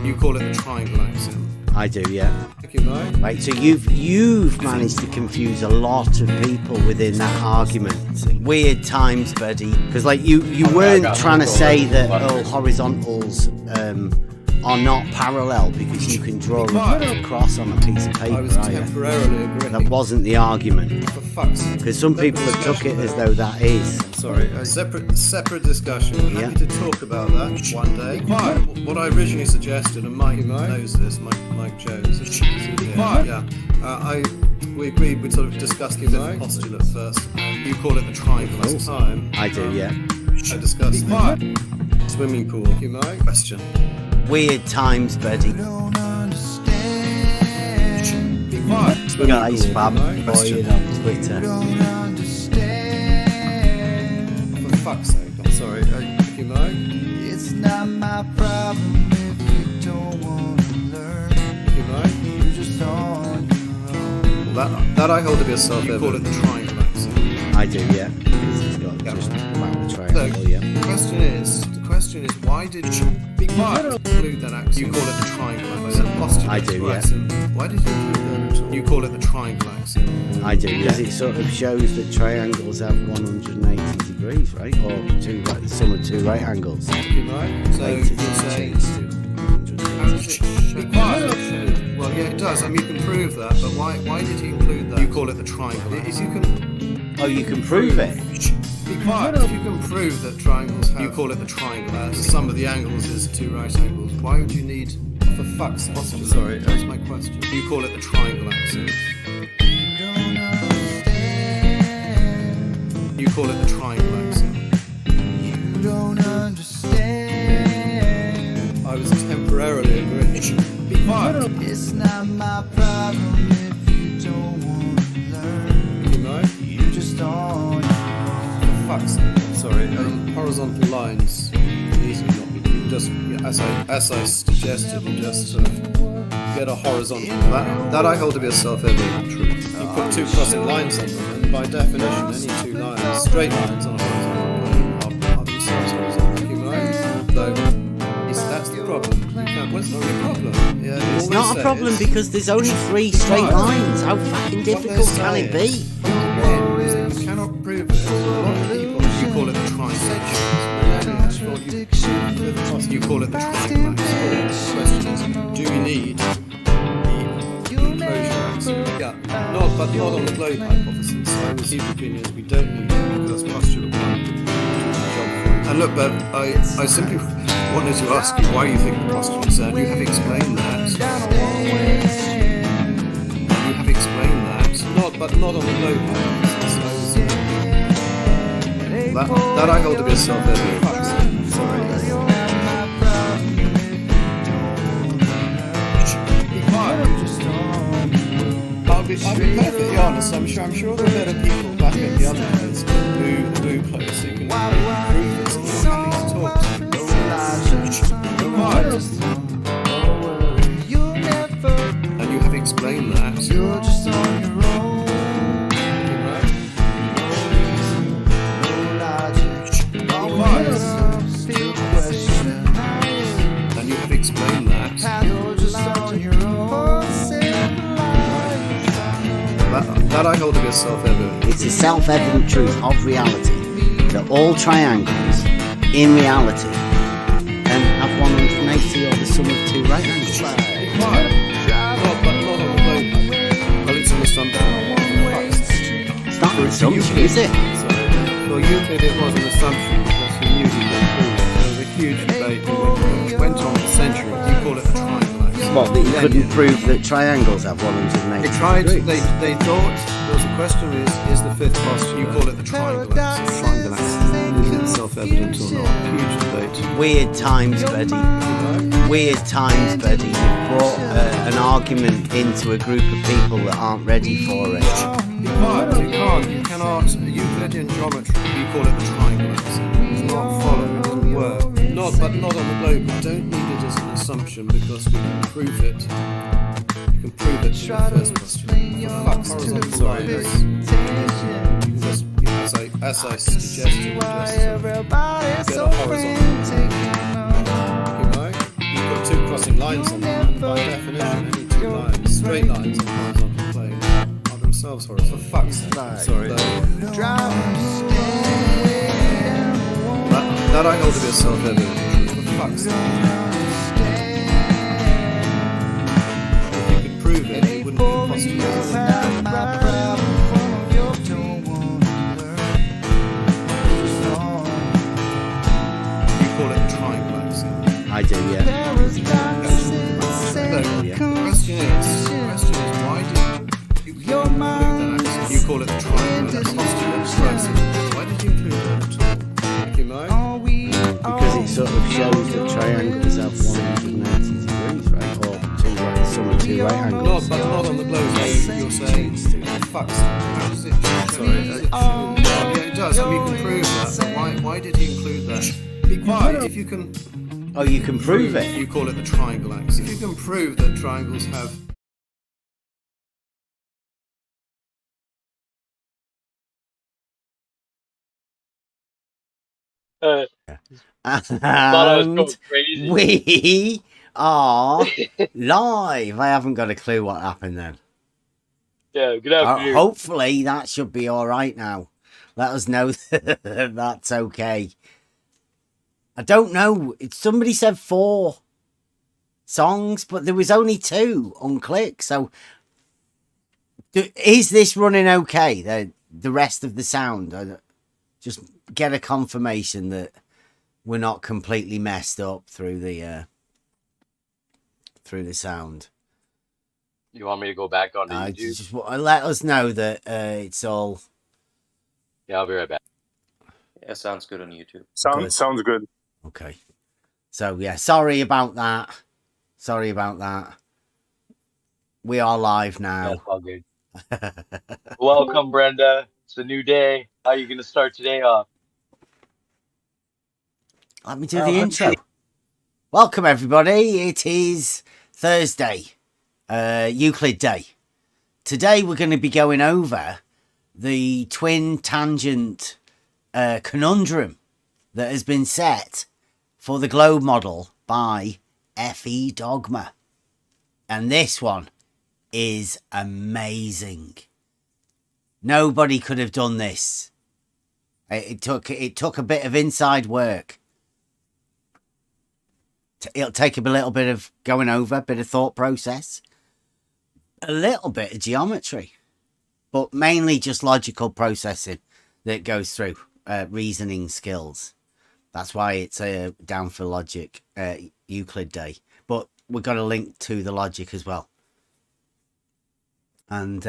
You call it the triangle axiom. I do, yeah. Thank you, Mike. Right, so you've managed to confuse a lot of people within that argument. Weird times, buddy. Because like you weren't trying to say that all horizontals are not parallel because you can draw a cross on a piece of paper. I was temporarily agreeing. That wasn't the argument. For fuck's sake. Because some people have took it as though that is. Sorry, separate discussion. I'm happy to talk about that one day. What I originally suggested, and Mike knows this, Mike Jones. We agreed we'd sort of discuss the postulate first. You call it the triangle last time. I do, yeah. I discussed the swimming pool. Thank you, Mike. Question. Weird times, buddy. Guys, fab boy on Twitter. For fuck's sake, I'm sorry. Thank you, Mike. It's not my problem if you don't want to learn. Thank you, Mike. You just on your own. That I hold to be a self-evident. You call it the triangle axiom. I do, yeah. It's got just around the triangle, yeah. The question is, why did you include that axiom? You call it the triangle axiom. I do, yeah. Why did you include that at all? You call it the triangle axiom. I do, because it sort of shows that triangles have 180 degrees, right? Or the sum of two right angles. Thank you, Mike. So you say, well, yeah, it does. I mean, you can prove that, but why did he include that? You call it the triangle. If you can. Oh, you can prove it. Be quiet. If you can prove that triangles have, you call it the triangle. The sum of the angles is two right angles. Why would you need? For fuck's sake. Sorry, that's my question. You call it the triangle axiom. You call it the triangle axiom. You don't understand. I was temporarily agreeing. Be quiet. It's not my problem if you don't want to learn. You know? You just on your own. For fuck's sake. I'm sorry. Horizontal lines can easily not be. Just as I suggested, you just sort of get a horizontal. That I hold to be a self-evident truth. You put two crossing lines on them, and by definition, any two lines, straight lines on a horizontal plane, are themselves horizontal. You know? So that's the problem. What's the problem? Yeah, It's not a problem because there's only three straight lines. How fucking difficult can it be? You cannot prove it. A lot of people, you call it the triangle. You call it the triangle axiom. The question is, do we need the enclosure axiom? Yeah, but not on the globe hypothesis. I was of the opinion we don't need it because postulate 1 do the job for it. And look, Bev, I simply wanted to ask you why you think the postulate is there. You have explained that. You have explained that. But not on the globe hypothesis. That I hold to be a self-evident. Sorry. I'll be perfectly honest. I'm sure there are better people back at the other place who place who can prove this. I'm happy to talk to you. And you have explained that. You're just on your own. And you have explained that. You're just on your own. That I hold to be a self-evident. It's a self-evident truth of reality that all triangles, in reality, have 180 or the sum of two right angles. But not on the globe. Well, it's an assumption. It's not an assumption, is it? For Euclid, it was an assumption because he knew he could prove it. There was a huge debate that went on for centuries. You call it the triangle axiom. What, that you couldn't prove that triangles have 180 They tried. degrees? They thought there was a question: is the fifth postulate? You call it the triangle axiom. Triangle axiom. Is it self-evident or not? Huge debate. Weird times, buddy. Weird times, buddy. You've brought an argument into a group of people that aren't ready for it. You cannot. Euclidean geometry. You call it the triangle axiom. It's not followed. It doesn't work. But not on the globe. You don't need it as an assumption because we can prove it. You can prove it in the first postulate. For fuck's sake, sorry. As I suggested, just get a horizontal. You know? got two crossing lines on them, and by definition, any two lines, straight lines on horizontal plane, are themselves horizontal. For fuck's sake, I'm sorry. That I hold to be a self-evident truth. For fuck's sake. If you could prove it, it wouldn't be a postulate. You call it triangle axis. I do, yeah. The question is, why did you include that axis? You call it the triangle, that's postulate axis. Why did you include that at all? Mickey Mo? Because it sort of shows that triangles have 180 degrees, right? Or two right angles. But not on the globe. You're saying, for fuck's sake, how does it sorry, yeah, it does. I mean, you can prove that. But why did he include that? Be quiet. If you can. Oh, you can prove it. You call it the triangle axis. If you can prove that triangles have. Thought I was going And crazy. we are live. I haven't got a clue what happened then. Yeah, good afternoon. Hopefully that should be all right now. Let us know that that's okay. I don't know. Somebody said 4 songs, but there was only 2 on click. So is this running okay? The rest of the sound? Just get a confirmation that we're not completely messed up through the sound. You want me to go back on YouTube? Just let us know that it's all. Yeah, I'll be right back. Yeah, sounds good on YouTube. Sounds good. Okay. So yeah, sorry about that. We are live now. That's all good. Welcome, Brenda. It's a new day. How are you going to start today off? Let me do the intro. Welcome everybody. It is Thursday, Euclid Day. Today we're going to be going over the twin tangent conundrum that has been set for the globe model by FE Dogma. And this one is amazing. Nobody could have done this. It took a bit of inside work. It'll take a little bit of going over, a bit of thought process, a little bit of geometry, but mainly just logical processing that goes through reasoning skills. That's why it's down for logic Euclid Day. But we've got a link to the logic as well. And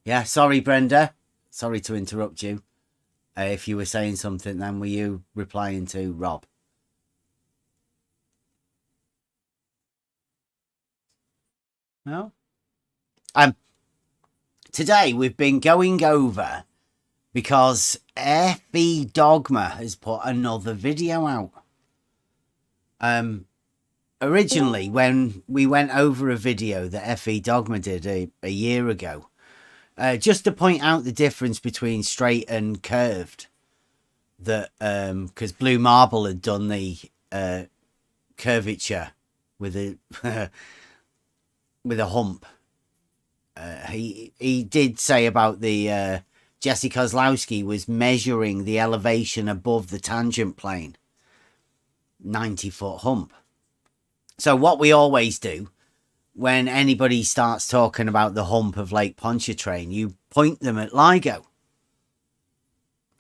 yeah, sorry, Brenda. Sorry to interrupt you. If you were saying something, then were you replying to Rob? No? Today we've been going over because FE Dogma has put another video out. Originally, when we went over a video that FE Dogma did a year ago, just to point out the difference between straight and curved, that because Blue Marble had done the curvature with a with a hump. He did say about the Jesse Kozlowski was measuring the elevation above the tangent plane, 90-foot hump. So what we always do when anybody starts talking about the hump of Lake Pontchartrain, you point them at LIGO.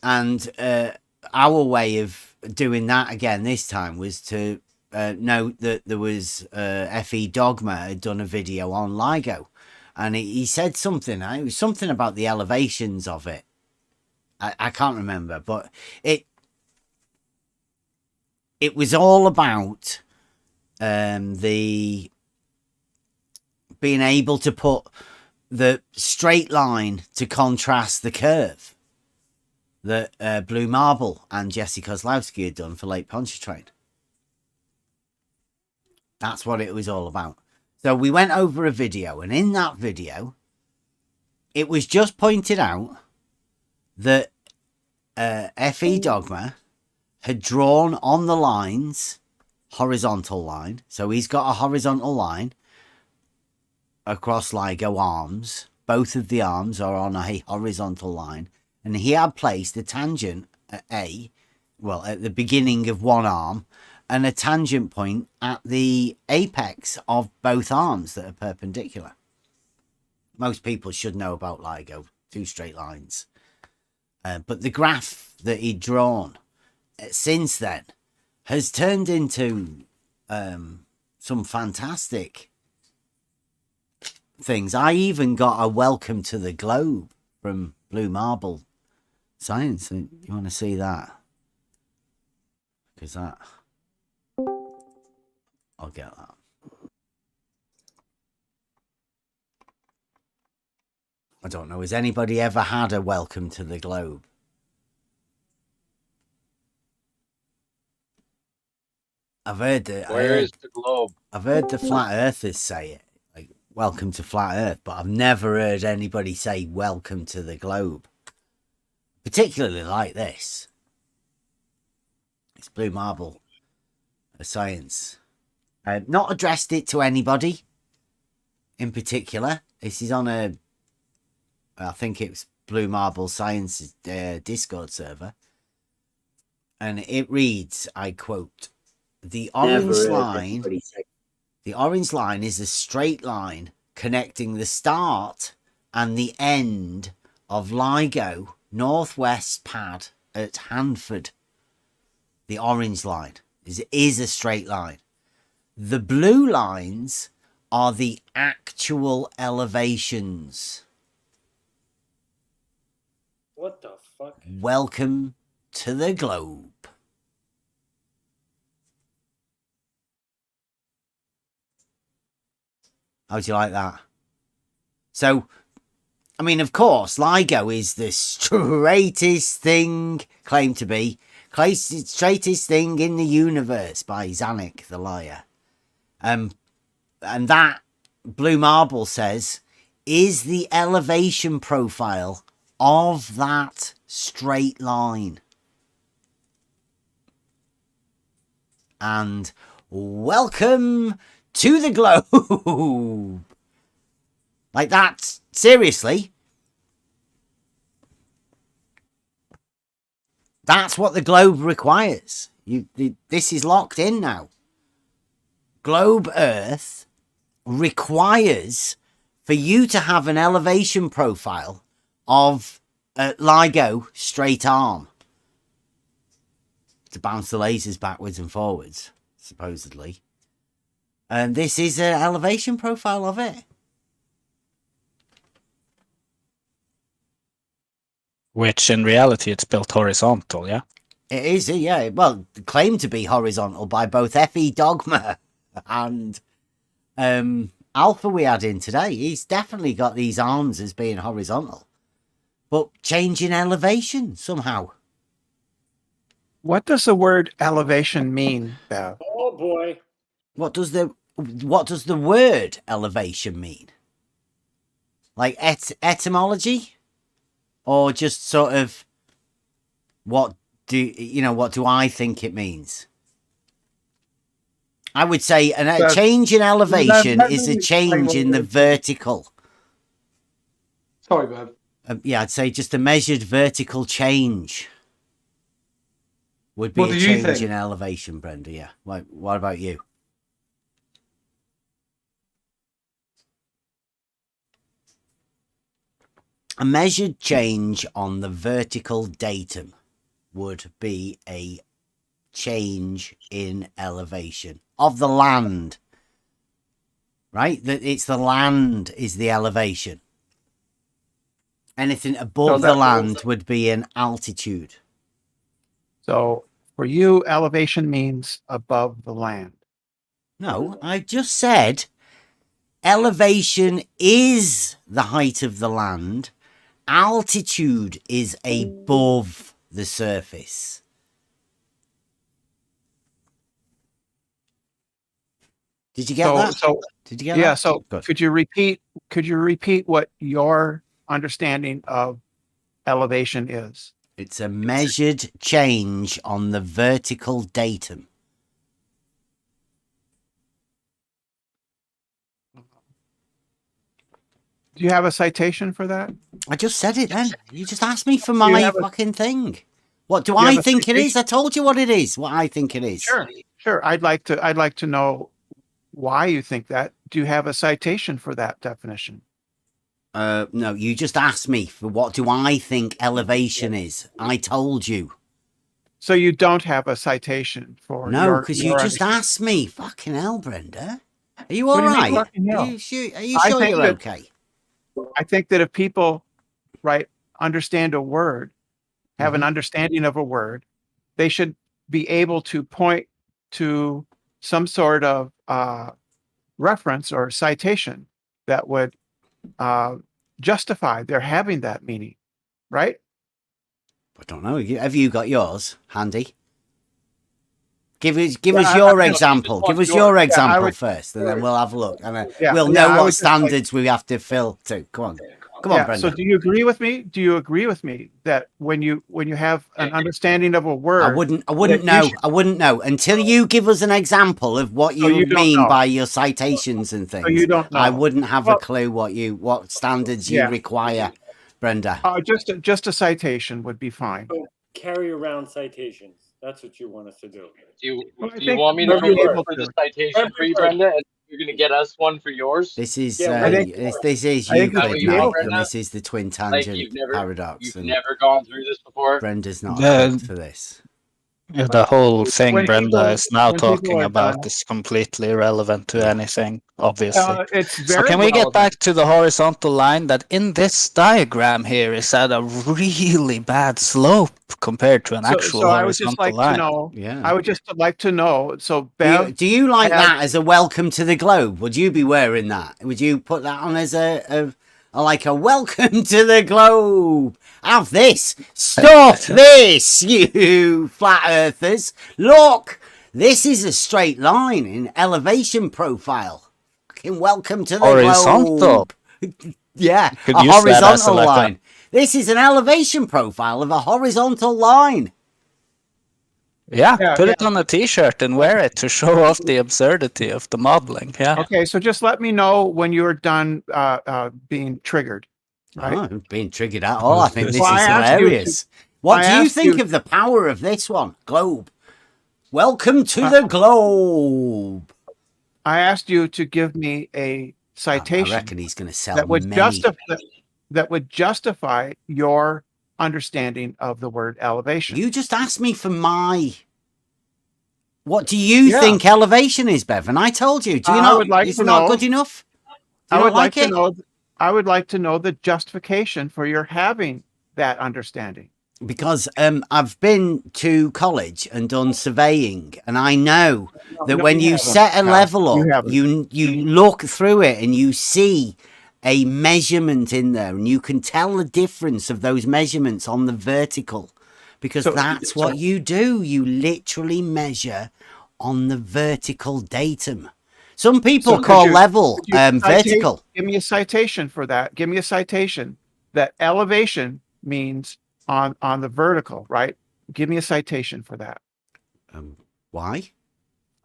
And our way of doing that again this time was to note that there was FE Dogma had done a video on LIGO. And he said something. It was something about the elevations of it. I can't remember, but it was all about the being able to put the straight line to contrast the curve that Blue Marble and Jesse Kozlowski had done for Lake Pontchartrain. That's what it was all about. So we went over a video, and in that video, it was just pointed out that FE Dogma had drawn on the lines horizontal line. So he's got a horizontal line across LIGO arms. Both of the arms are on a horizontal line. And he had placed a tangent at A, well, at the beginning of one arm, and a tangent point at the apex of both arms that are perpendicular. Most people should know about LIGO, 2 straight lines. But the graph that he'd drawn since then has turned into some fantastic things. I even got a welcome to the globe from Blue Marble Science. You want to see that? Because that... I'll get that. I don't know. Has anybody ever had a welcome to the globe? I've heard that. Where is the globe? I've heard the flat earthers say it, like welcome to flat earth, but I've never heard anybody say welcome to the globe. Particularly like this. It's Blue Marble Science. Not addressed it to anybody in particular. This is on a, I think it's Blue Marble Science's Discord server. And it reads, I quote, the orange line is a straight line connecting the start and the end of LIGO Northwest Pad at Hanford. The orange line is a straight line. The blue lines are the actual elevations. What the fuck? Welcome to the globe. How'd you like that? So, I mean, of course, LIGO is the straightest thing, claimed to be, straightest thing in the universe by Zanuck the liar. And that Blue Marble says is the elevation profile of that straight line. And welcome to the globe. Like that, seriously. That's what the globe requires. This is locked in now. Globe Earth requires for you to have an elevation profile of LIGO straight arm to bounce the lasers backwards and forwards, supposedly. And this is an elevation profile of it. Which in reality it's built horizontal, yeah? It is, yeah. Well, claimed to be horizontal by both FE Dogma and Alpha we had in today. He's definitely got these arms as being horizontal. But changing elevation somehow. What does the word elevation mean, Bev? Oh boy. What does the word elevation mean? Like etymology? Or just sort of what do I think it means? I would say a change in elevation is a change in the vertical. Sorry, Bev. Yeah, I'd say just a measured vertical change would be a change in elevation, Brenda. Yeah. What about you? A measured change on the vertical datum would be a change in elevation of the land. Right? That it's the land is the elevation. Anything above the land would be an altitude. So for you, elevation means above the land. No, I just said elevation is the height of the land. Altitude is above the surface. Did you get that? Did you get that? Yeah. So Good. could you repeat what your understanding of elevation is? It's a measured change on the vertical datum. Do you have a citation for that? I just said it then. You just asked me for you my have a- fucking thing. What do you I have a think it is? citation? I told you what it is. What I think it is. Sure. I'd like to know why you think that. Do you have a citation for that definition? No, you just asked me for what do I think elevation is. I told you. So you don't have a citation for No, because you your just asked me. Fucking hell, Brenda. Are you What all do you mean, right? fucking hell? Are you sure I think you're that- okay? I think that if people, right, understand a word, have an understanding of a word, they should be able to point to some sort of reference or citation that would justify their having that meaning, right? I don't know. Have you got yours handy? Give us Yeah, your I- example. Give us yours. your I example would- first, and then we'll have a look, and then Yeah, we'll yeah, know I what would just like- standards we have to fill to. Come on, come on, Yeah, Brenda. so do you agree with me? Do you agree with me that when you have an understanding of a word, I wouldn't that you know. should- I wouldn't know until you give us an example of what So you you don't mean know. by your citations and things. you don't I know. wouldn't have Well- a clue what standards you Yeah. require, Brenda. just a citation would be fine. Carry around citations. That's what you want us to do. Well, I Do you think want me you'll to be look able for the to. citation for you, Brenda, and you're gonna get us one for yours? This is Yeah, I think- this is I think you'll Euclid be now, able to- and this is the twin Like tangent you've never paradox, and never gone through this before. Brenda's not The- equipped for this. Yeah, the whole thing When Brenda people- is now when people talking are about done- is completely irrelevant to anything, obviously. It's So very can we get relevant. back to the horizontal line that in this diagram here is at a really bad slope compared to an actual So I would just horizontal like line? to know. Yeah. I would just like to know. So Do Bev, do you like I have- that as a welcome to the globe? Would you be wearing that? Would you put that on as a welcome to the globe? Have this. Stop this, you flat earthers. Look, this is a straight line in elevation profile. Fucking welcome to the Horizontal. globe. Yeah, Could a use that as horizontal like a- line. This is an elevation profile of a horizontal line. Yeah, Yeah, put it on a t-shirt and wear it to show off the absurdity of the modeling. Yeah. okay. So just let me know when you're done being triggered. Right. Oh, I'm being triggered at all. I think this Well, is I asked you hilarious. What I do you asked think you- of the power of this one? Globe. Welcome to the globe. I asked you to give me a I citation reckon he's going to sell that would many. justify your understanding of the word elevation. You just asked me for my. What do you Yeah. think elevation is, Bev? And I told you. Do you I not? would like it's to not know- good enough. Do I you would not like to it? know. I would like to know the justification for your having that understanding. Because I've been to college and done surveying, and I know that No, when you you haven't. set a No, level you up, haven't. you look through it and you see a measurement in there, and you can tell the difference of those measurements on the vertical, because So- that's what you do. You literally measure on the vertical datum. Some people So could call you- level could you citate- vertical. Give me a citation for that. Give me a citation that elevation means on the vertical, right? Give me a citation for that. Why?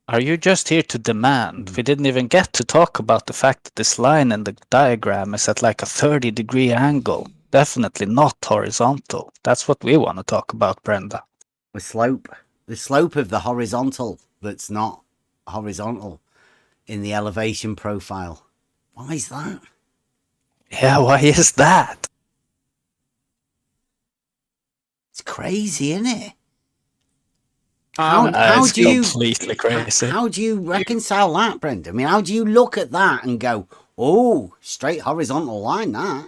Are you just here to demand? We didn't even get to talk about the fact that this line in the diagram is at like a 30-degree angle. Definitely not horizontal. That's what we want to talk about, Brenda. The slope of the horizontal that's not horizontal in the elevation profile. Why is that? Yeah, why is that? It's crazy, isn't it? Um, How It's do you- completely crazy. How do you reconcile that, Brenda? I mean, how do you look at that and go, oh, straight horizontal line, that?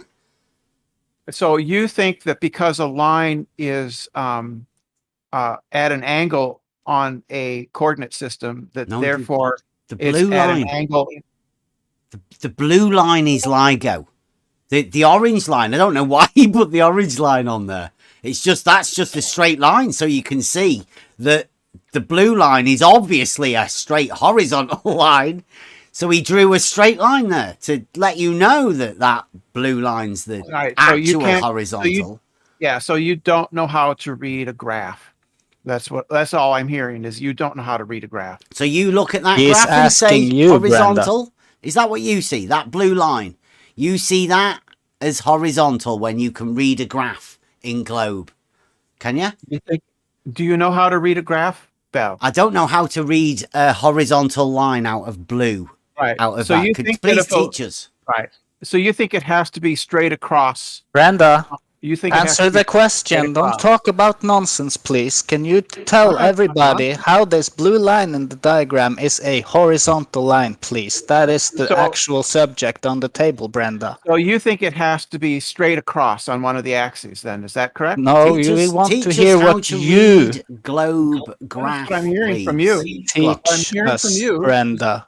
So you think that because a line is at an angle on a coordinate system, that No, therefore The it's blue at line. an angle. The blue line is LIGO. The orange line, I don't know why he put the orange line on there. That's just a straight line, so you can see that the blue line is obviously a straight horizontal line. So he drew a straight line there to let you know that blue line's the Right, so you actual can't- so horizontal. Yeah, so you don't know how to read a graph. That's all I'm hearing is you don't know how to read a graph. So you look at that He's graph and say asking you, horizontal. Is that what you see? That blue line. You see that as horizontal when you can read a graph in globe. Can you? Do you know how to read a graph, Bev? I don't know how to read a horizontal line out of blue. Right. Out of So that. you Could think please that if a- teach us? Right. So you think it has to be straight across? Brenda, You think it has answer to be the question. straight Don't across? talk about nonsense, please. Can you tell I'm not everybody how this blue line in the diagram is a horizontal line, please? That is the So- actual subject on the table, Brenda. So you think it has to be straight across on one of the axes? Then is that correct? No, Teach we us- want to teach hear us how what to you read globe graph. what I'm hearing please. from you. teach I'm hearing us, from you. Brenda.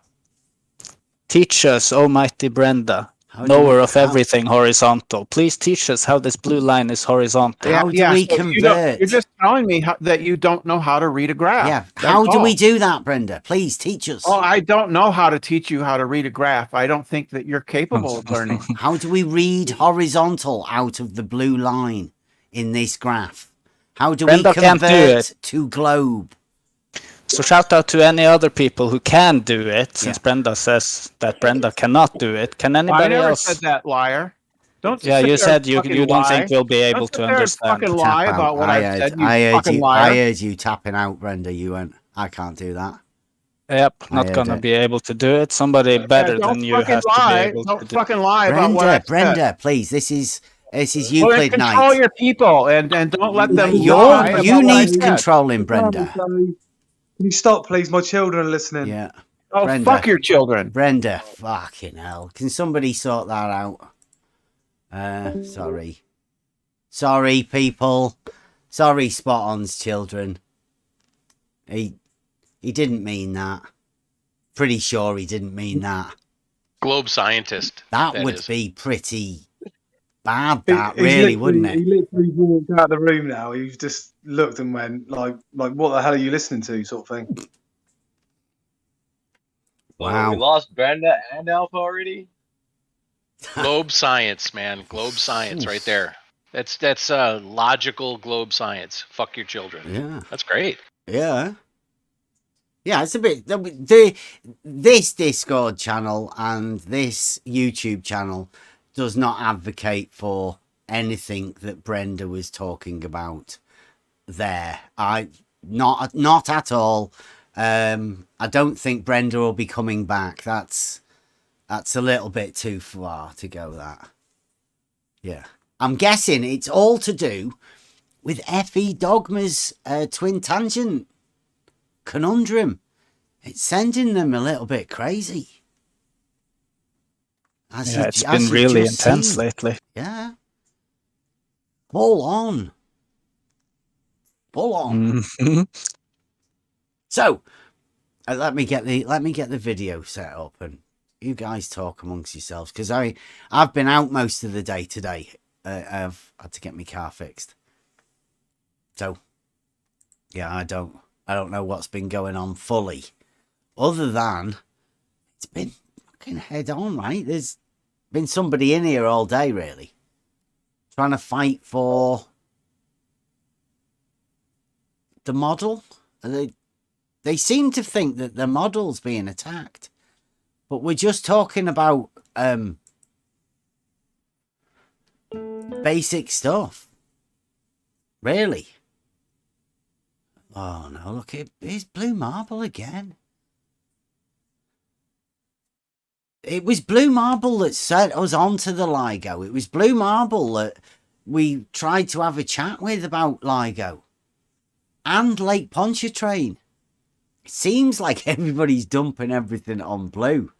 Teach us, almighty Brenda, How do we- knower of how- everything horizontal. Please teach us how this blue line is horizontal. How do we so convert? you're just telling me that you don't know how to read a graph. Yeah. That's How do all. we do that, Brenda? Please teach us. Oh, I don't know how to teach you how to read a graph. I don't think that you're capable of learning. How do we read horizontal out of the blue line in this graph? How do Brenda we can't do convert it. to globe? So shout out to any other people who can do it, since Yeah. Brenda says that Brenda cannot do it. Can I anybody never else? said that, liar. Don't Yeah, sit you there said and you fucking don't lie. think we'll be able Don't sit to there and understand. fucking lie Tap about out. what I I've heard, said. You I heard fucking you. liar. I heard you tapping out, Brenda. You went. I can't do that. Yep, I not heard gonna it. be able to do it. Somebody better don't than you fucking has to be lie. able to Don't do fucking lie about what I said. Brenda, please. This is Well, then Euclid control night. your people and don't let them lie You about what I need said. controlling, Brenda. Can you stop, please? My children are listening. Yeah. Oh, Brenda. fuck your children. Brenda, fucking hell. Can somebody sort that out? Sorry. Sorry, people. Sorry, Spot-On's children. He didn't mean that. Pretty sure he didn't mean that. Globe scientist. That would is. be pretty bad, He- that he's really, literally- wouldn't it? He literally walked out of the room now. He's just looked and went like, what the hell are you listening to, sort of thing. Wow. We lost Brenda and Alpha already. Globe science, man. Globe science right there. That's logical globe science. Fuck your children. Yeah. That's great. Yeah. Yeah, it's a bit... This Discord channel and this YouTube channel does not advocate for anything that Brenda was talking about there. Not at all. I don't think Brenda will be coming back. That's a little bit too far to go, that. Yeah. I'm guessing it's all to do with F.E. Dogma's twin tangent conundrum. It's sending them a little bit crazy. Yeah, it's been really intense lately. Yeah. Full on. Full on. Mhm. So, let me get the video set up and you guys talk amongst yourselves, because I've been out most of the day today. I've had to get my car fixed. So, yeah, I don't know what's been going on fully, other than it's been fucking head on, right? There's been somebody in here all day, really, trying to fight for the model. They seem to think that the model's being attacked, but we're just talking about basic stuff, really. Oh no, look, it's blue marble again. It was blue marble that sent us onto the LIGO. It was blue marble that we tried to have a chat with about LIGO and Lake Pontchartrain. It seems like everybody's dumping everything on blue.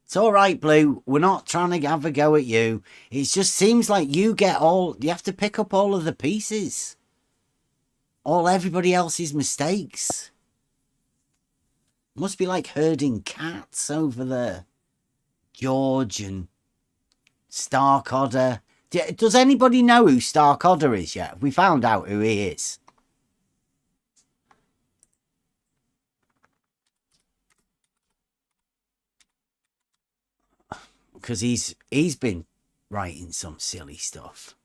It's all right, Blue. We're not trying to have a go at you. It just seems like you have to pick up all of the pieces. All everybody else's mistakes. Must be like herding cats over there. George and Stark Otter. Does anybody know who Stark Otter is yet? Have we found out who he is? Because he's been writing some silly stuff.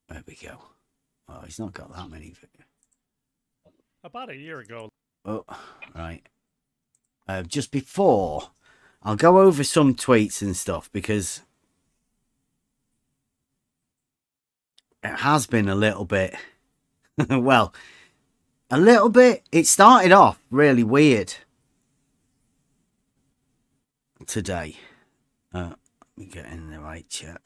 There we go. Oh, he's not got that many. About a year ago. Oh, right. Just before I'll go over some tweets and stuff because it has been a little bit, well, a little bit. It started off really weird today. Let me get in the right chat.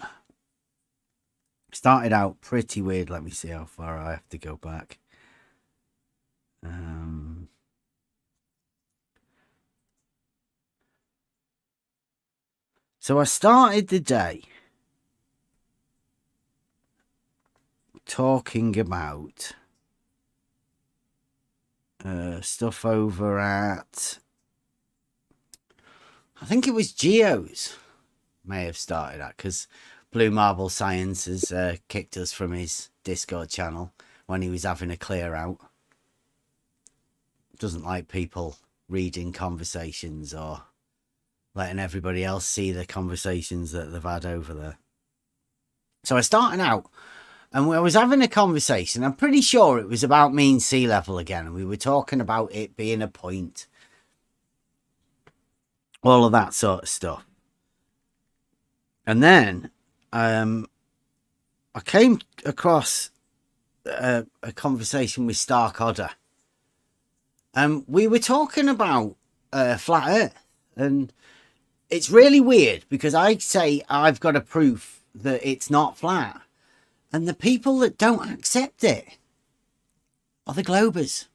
Started out pretty weird. Let me see how far I have to go back. So I started the day talking about stuff over at, I think it was Geo's, may have started at, because Blue Marble Science has kicked us from his Discord channel when he was having a clear out. Doesn't like people reading conversations or letting everybody else see the conversations that they've had over there. So I started out and I was having a conversation. I'm pretty sure it was about mean sea level again. And we were talking about it being a point. All of that sort of stuff. And then I came across a conversation with Stark Odder. And we were talking about flat Earth. And it's really weird because I say I've got a proof that it's not flat. And the people that don't accept it are the Globers.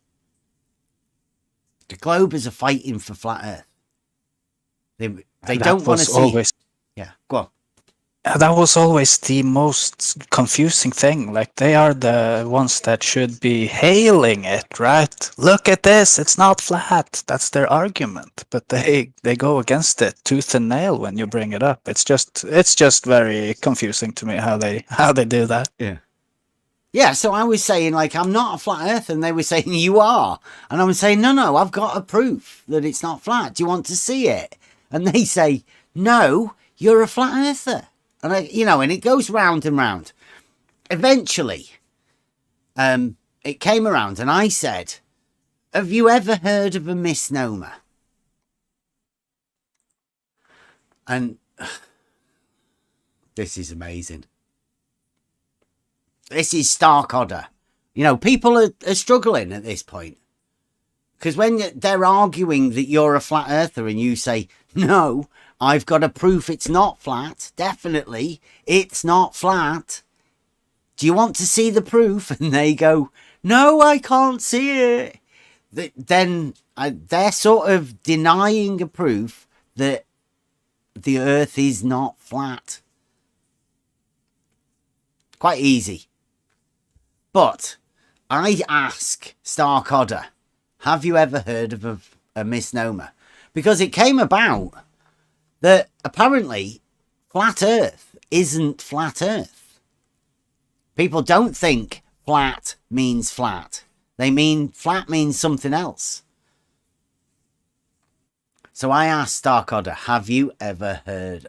The Globers are fighting for flat Earth. They don't want to see. Yeah, go on. That was always the most confusing thing. Like, they are the ones that should be hailing it, right? Look at this, it's not flat. That's their argument. But they go against it tooth and nail when you bring it up. It's just very confusing to me how they do that. Yeah. Yeah, so I was saying, like, I'm not a flat earther, and they were saying you are. And I was saying, no, I've got a proof that it's not flat. Do you want to see it? And they say, no, you're a flat earther. And and it goes round and round. Eventually, it came around and I said, have you ever heard of a misnomer? And this is amazing. This is Stark Odder. People are struggling at this point. Because when they're arguing that you're a flat earther and you say, no, I've got a proof it's not flat. Definitely, it's not flat. Do you want to see the proof? And they go, no, I can't see it. Then they're sort of denying a proof that the earth is not flat. Quite easy. But I ask Stark Odder, have you ever heard of a misnomer? Because it came about that apparently flat Earth isn't flat Earth. People don't think flat means flat. They mean flat means something else. So I asked Stark Odder, have you ever heard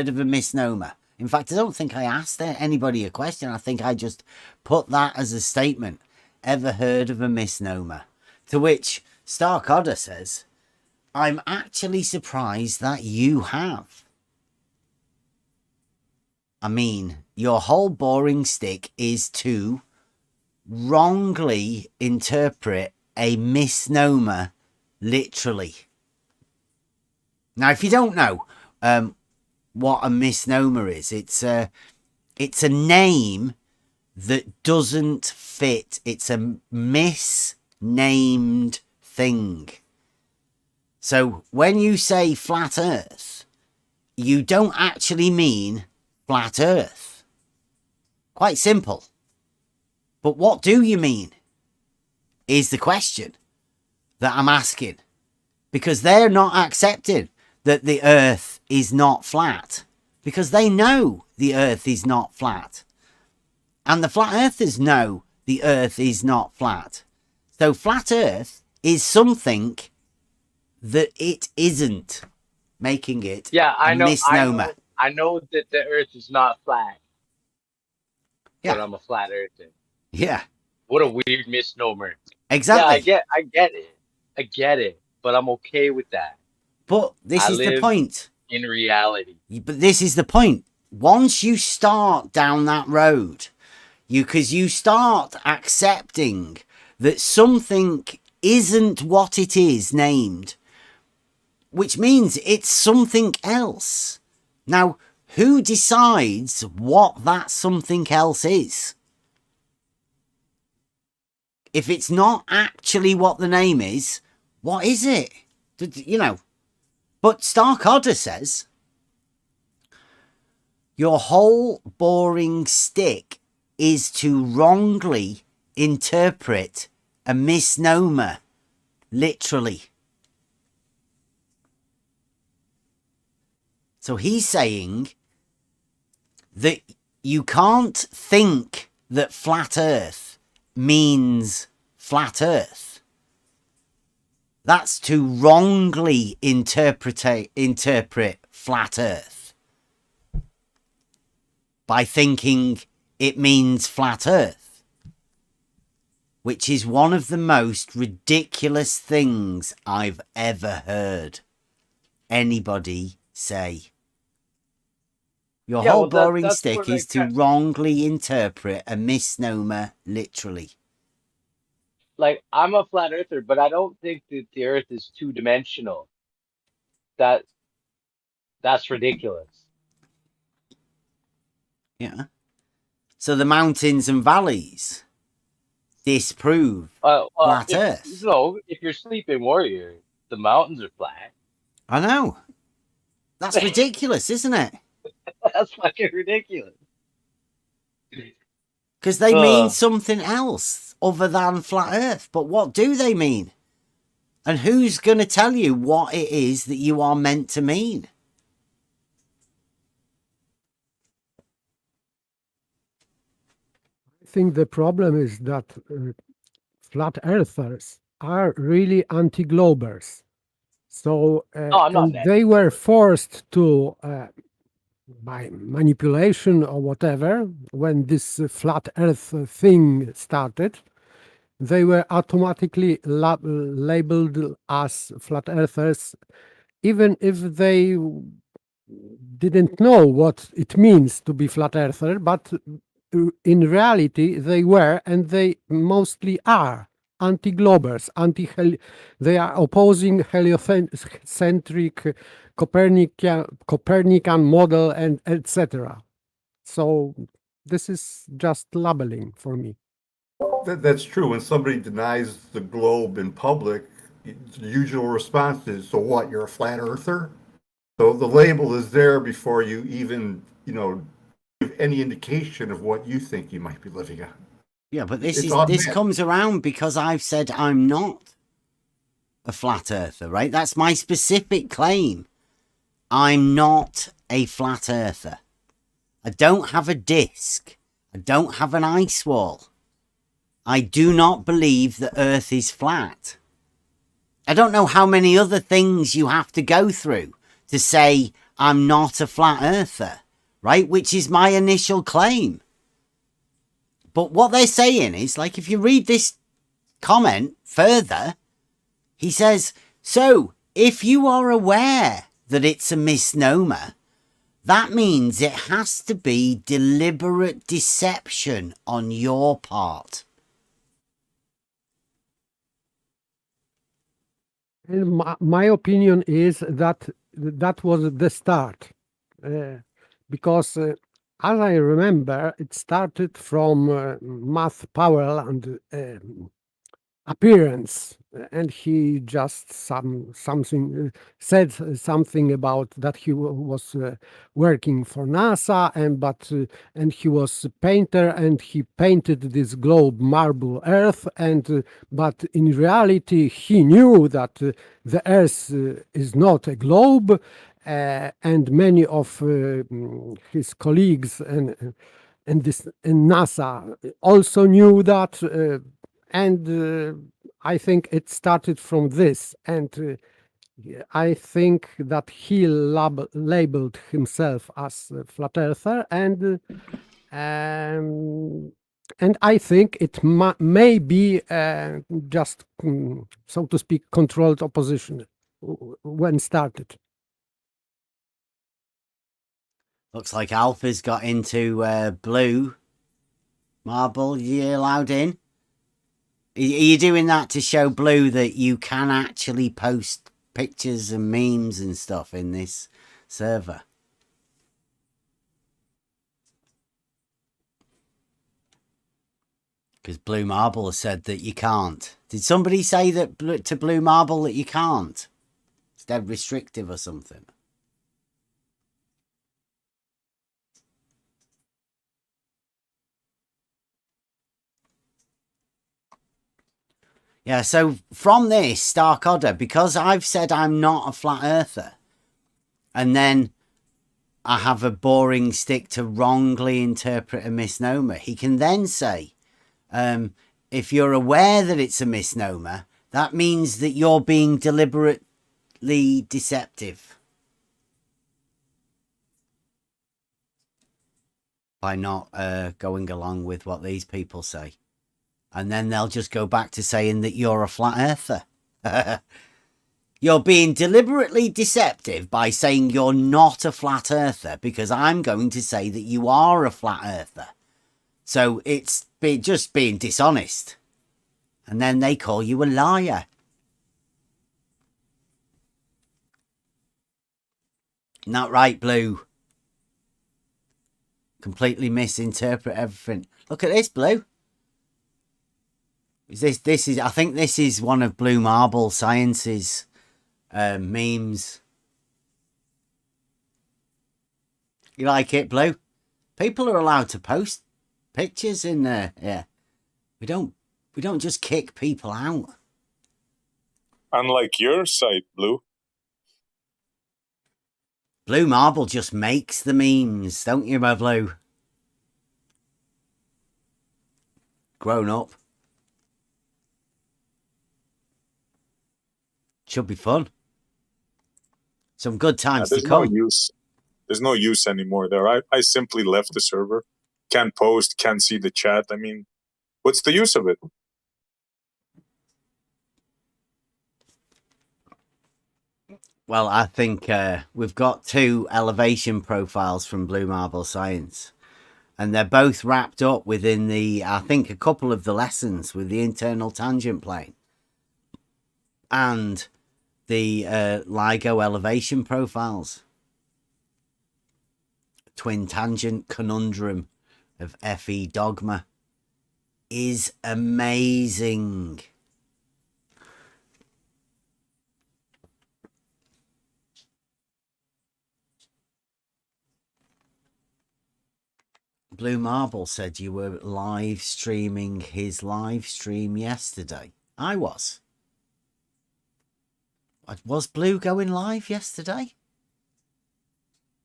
of a misnomer? In fact, I don't think I asked anybody a question. I think I just put that as a statement. Ever heard of a misnomer? To which Stark Odder says, I'm actually surprised that you have. I mean, your whole boring stick is to wrongly interpret a misnomer literally. Now, if you don't know what a misnomer is, it's a name that doesn't fit. It's a misnamed thing. So when you say flat Earth, you don't actually mean flat Earth. Quite simple. But what do you mean? Is the question that I'm asking. Because they're not accepting that the Earth is not flat. Because they know the Earth is not flat. And the flat earthers know the Earth is not flat. So flat Earth is something that it isn't, making it a misnomer. I know that the Earth is not flat. Yeah. But I'm a flat earther. Yeah. What a weird misnomer. Exactly. Yeah, I get it. But I'm okay with that. But this I is the live point. in reality. But this is the point. Once you start down that road, because you start accepting that something isn't what it is named, which means it's something else. Now, who decides what that something else is? If it's not actually what the name is, what is it? You know. But Starkadder says, your whole boring stick is to wrongly interpret a misnomer, literally. So he's saying that you can't think that flat earth means flat earth. That's to wrongly interpret flat earth by thinking it means flat earth, which is one of the most ridiculous things I've ever heard anybody say. Your Yeah, whole well, boring that's stick what is I to wrongly interpret a misnomer literally. like. I'm a flat earther, but I don't think that the Earth is two-dimensional. That's ridiculous. Yeah. So the mountains and valleys disprove Well, flat earth. No, if you're Sleeping Warrior, the mountains are flat. I know. That's ridiculous, isn't it? That's fucking ridiculous. Because they mean something else other than flat earth. But what do they mean? And who's going to tell you what it is that you are meant to mean? I think the problem is that flat earthers are really anti-globers. So and they were forced to, by manipulation or whatever, when this flat earth thing started, they were automatically labeled as flat earthers, even if they didn't know what it means to be flat earther, but in reality they were, and they mostly are, anti-globers, they are opposing heliocentric Copernican model, and etc. So this is just labeling for me. That's true. When somebody denies the globe in public, the usual response is, so what, you're a flat earther? So the label is there before you even, give any indication of what you think you might be living on. Yeah, but this comes around because I've said I'm not a flat earther, right? That's my specific claim. I'm not a flat earther. I don't have a disc. I don't have an ice wall. I do not believe the earth is flat. I don't know how many other things you have to go through to say I'm not a flat earther, right? Which is my initial claim. But what they're saying is, like, if you read this comment further, he says, so if you are aware that it's a misnomer, that means it has to be deliberate deception on your part. And my opinion is that that was the start, because as I remember, it started from Math Powell and appearance, and he just said something about that he was working for NASA, and he was a painter, and he painted this globe marble earth, and but in reality he knew that the earth is not a globe, and many of his colleagues and NASA also knew that, and I think it started from this, and I think that he labeled himself as a flat earther, and I think it may be just, so to speak, controlled opposition. when started. Looks like Alpha's got into blue marble. You allowed in? Are you doing that to show Blue that you can actually post pictures and memes and stuff in this server? Because Blue Marble has said that you can't. Did somebody say that to Blue Marble that you can't? It's dead restrictive or something. Yeah, so from this, Stark Odder, because I've said I'm not a flat earther, and then I have a boring stick to wrongly interpret a misnomer, he can then say, if you're aware that it's a misnomer, that means that you're being deliberately deceptive by not going along with what these people say. And then they'll just go back to saying that you're a flat earther. You're being deliberately deceptive by saying you're not a flat earther, because I'm going to say that you are a flat earther. So it's just being dishonest. And then they call you a liar. Not right, Blue. Completely misinterpret everything. Look at this, Blue. I think this is one of Blue Marble Science's memes. You like it, Blue? People are allowed to post pictures in there. Yeah, we don't just kick people out. Unlike your site, Blue. Blue Marble just makes the memes, don't you, my Blue? Grown up. Should be fun. Some good times to come. There's no use anymore there. I simply left the server. Can't post, can't see the chat. I mean, what's the use of it? Well, I think we've got 2 elevation profiles from Blue Marble Science. And they're both wrapped up within I think, a couple of the lessons with the internal tangent plane. And the LIGO elevation profiles. Twin tangent conundrum of FE dogma is amazing. Blue Marble said you were live streaming his live stream yesterday. I was. Was Blue going live yesterday?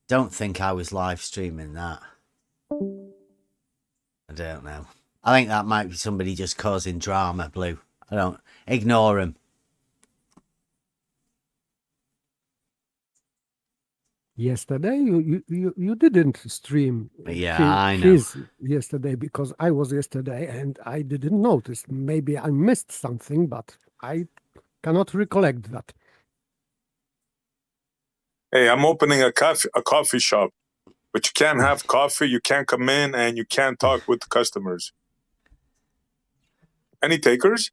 Don't think I was live streaming that. I don't know. I think that might be somebody just causing drama, Blue. I don't. Ignore him. Yesterday, you didn't stream. Yeah, I know. His yesterday, because I was yesterday and I didn't notice. Maybe I missed something, but I cannot recollect that. Hey, I'm opening a coffee shop, but you can't have coffee, you can't come in, and you can't talk with the customers. Any takers?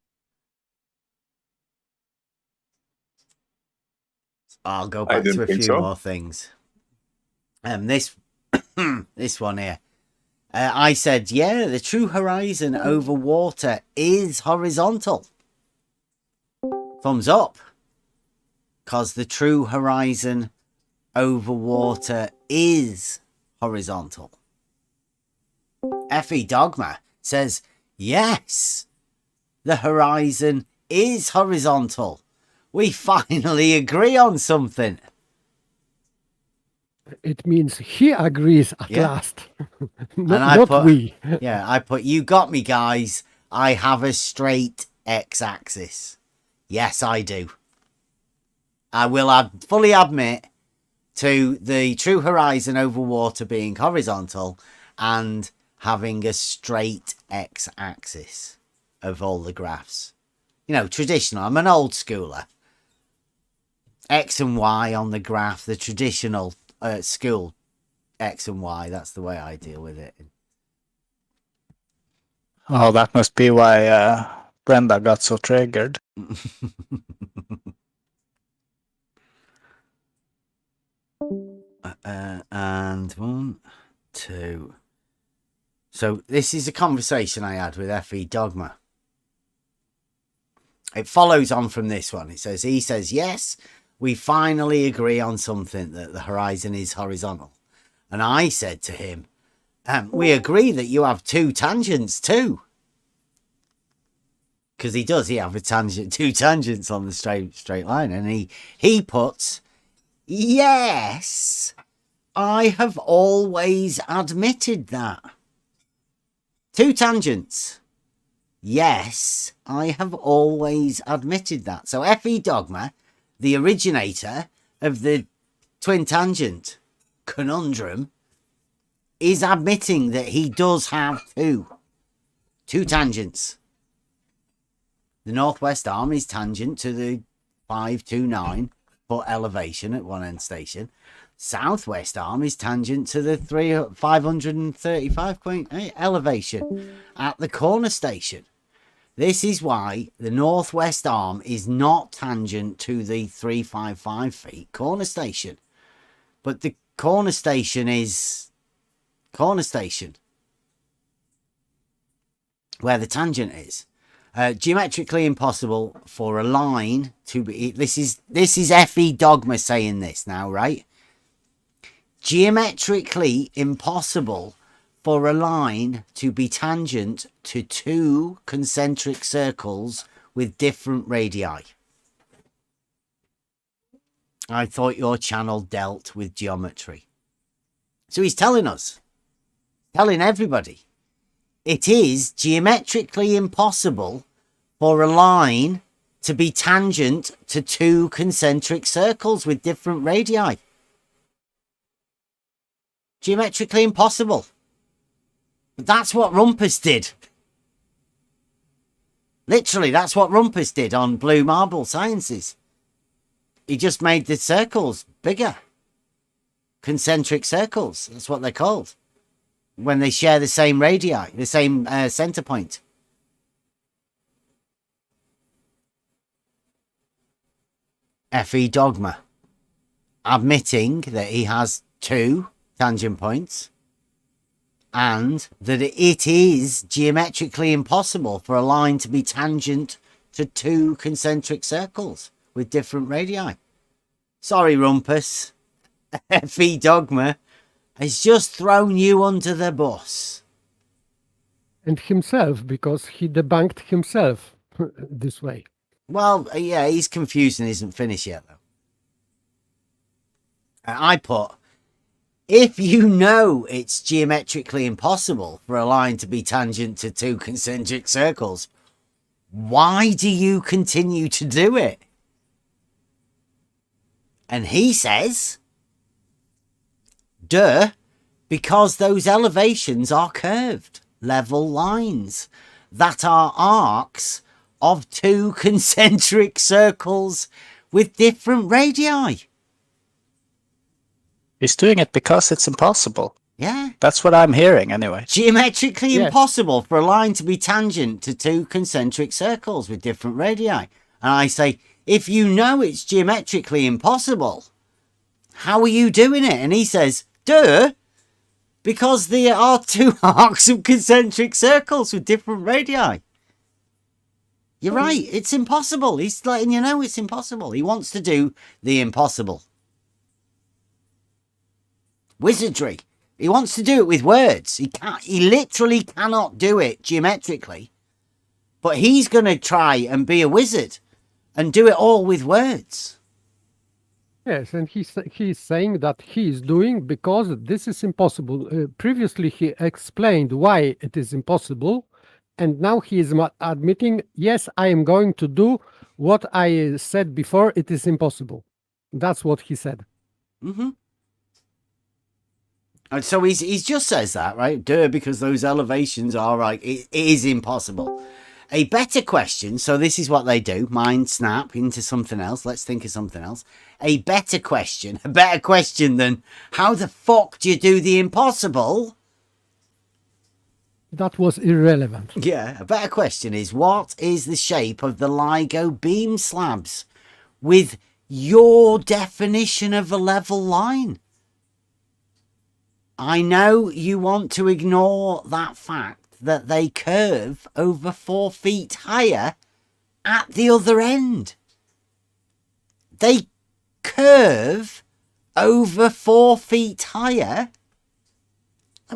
I'll go back to a few more things. This one here. I said, yeah, the true horizon over water is horizontal. Thumbs up. Because the true horizon over water is horizontal. FE Dogma says, yes, the horizon is horizontal. We finally agree on something. It means he agrees at last. Not we. Yeah, I put, you got me, guys. I have a straight x-axis. Yes, I do. I will fully admit to the true horizon over water being horizontal and having a straight x-axis of all the graphs. You know, traditional. I'm an old schooler. X and Y on the graph, the traditional school X and Y. That's the way I deal with it. Oh, that must be why Brenda got so triggered. And 1, 2. So this is a conversation I had with F.E. Dogma. It follows on from this one. He says, yes, we finally agree on something, that the horizon is horizontal. And I said to him, we agree that you have 2 tangents too. Because he have a tangent, 2 tangents on the straight line. And he puts, yes, I have always admitted that. 2 tangents. Yes, I have always admitted that. So F.E. Dogma, the originator of the twin tangent conundrum, is admitting that he does have 2 tangents. The northwest arm is tangent to the 529 foot elevation at one end station. Southwest arm is tangent to the 535.8 elevation at the corner station. This is why the northwest arm is not tangent to the 355 feet corner station. But the corner station is corner station, where the tangent is. Geometrically impossible for a line to be... This is F.E. Dogma saying this now, right? Geometrically impossible for a line to be tangent to 2 concentric circles with different radii. I thought your channel dealt with geometry. So he's telling us, telling everybody, it is geometrically impossible for a line to be tangent to 2 concentric circles with different radii. Geometrically impossible. But that's what Rumpus did. Literally, that's what Rumpus did on Blue Marble Sciences. He just made the circles bigger. Concentric circles, that's what they're called. When they share the same radii, the same center point. F.E. Dogma, admitting that he has 2 tangent points, and that it is geometrically impossible for a line to be tangent to 2 concentric circles with different radii. Sorry, Rumpus. F.E. Dogma has just thrown you under the bus. And himself, because he debunked himself this way. Well, yeah, he's confused and isn't finished yet, though. I put, if you know it's geometrically impossible for a line to be tangent to 2 concentric circles, why do you continue to do it? And he says, duh, because those elevations are curved, level lines that are arcs of 2 concentric circles with different radii. He's doing it because it's impossible. Yeah. That's what I'm hearing anyway. Geometrically impossible for a line to be tangent to 2 concentric circles with different radii. And I say, if you know it's geometrically impossible, how are you doing it? And he says, duh, because there are 2 arcs of concentric circles with different radii. You're right, it's impossible. He's letting you know it's impossible. He wants to do the impossible. Wizardry. He wants to do it with words. He literally cannot do it geometrically. But he's going to try and be a wizard and do it all with words. Yes, and he's saying that he is doing because this is impossible. Previously, he explained why it is impossible. And now he is admitting, yes, I am going to do what I said before. It is impossible. That's what he said. Mm-hmm. And so he's just says that, right? Duh, because those elevations are like, it is impossible. A better question, so this is what they do, mind snap into something else. Let's think of something else. A better question than how the fuck do you do the impossible? That was irrelevant. Yeah, a better question is, what is the shape of the LIGO beam slabs with your definition of a level line? I know you want to ignore that fact that they curve over 4 feet higher at the other end. They curve over 4 feet higher.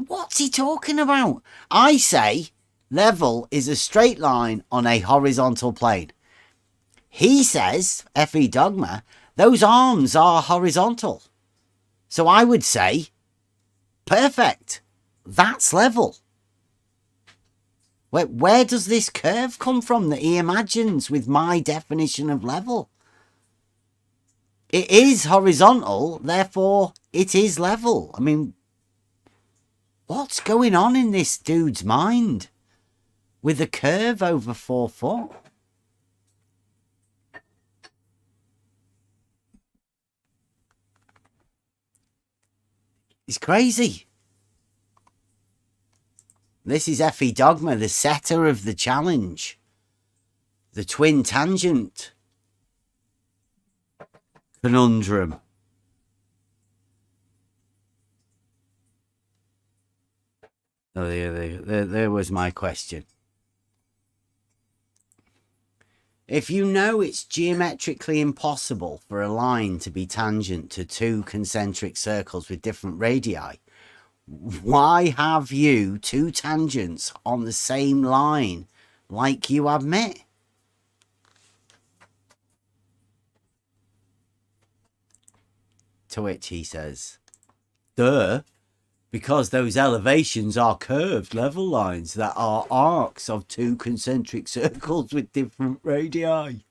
What's he talking about? I say level is a straight line on a horizontal plane. He says, F.E. Dogma, those arms are horizontal. So I would say, perfect. That's level. Where does this curve come from that he imagines with my definition of level? It is horizontal, therefore it is level. I mean, what's going on in this dude's mind with a curve over 4 foot? It's crazy. This is F.E. Dogma, the setter of the challenge. The twin tangent conundrum. Oh, there was my question. If you know it's geometrically impossible for a line to be tangent to 2 concentric circles with different radii, why have you 2 tangents on the same line like you admit? To which he says, duh, because those elevations are curved level lines that are arcs of 2 concentric circles with different radii.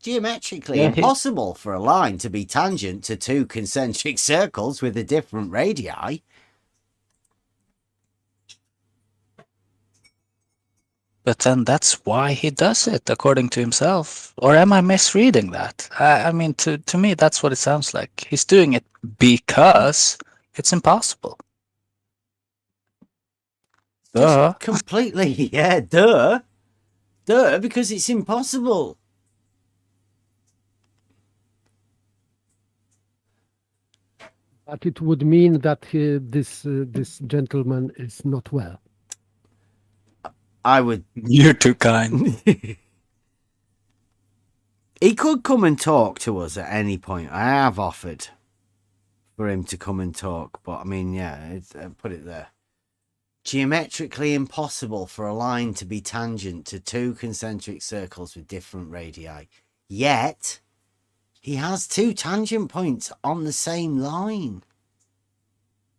Geometrically impossible for a line to be tangent to 2 concentric circles with a different radii. But then that's why he does it, according to himself. Or am I misreading that? I mean, to me, that's what it sounds like. He's doing it because it's impossible. Duh. Just completely, yeah, duh. Duh, because it's impossible. But it would mean that this gentleman is not well. I would... You're too kind. He could come and talk to us at any point. I have offered for him to come and talk. But, I mean, yeah, put it there. Geometrically impossible for a line to be tangent to 2 concentric circles with different radii. Yet, he has 2 tangent points on the same line.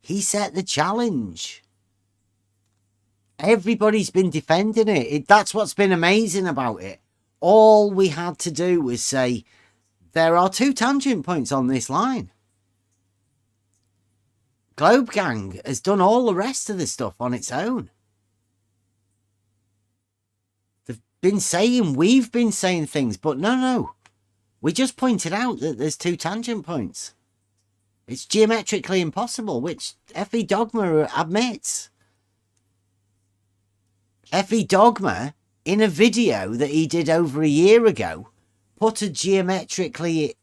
He set the challenge. Everybody's been defending it. That's what's been amazing about it. All we had to do was say, there are 2 tangent points on this line. Globe Gang has done all the rest of the stuff on its own. They've been saying, we've been saying things, but no. We just pointed out that there's 2 tangent points. It's geometrically impossible, which F.E. Dogma admits. F.E. Dogma, in a video that he did over a year ago, put a geometrically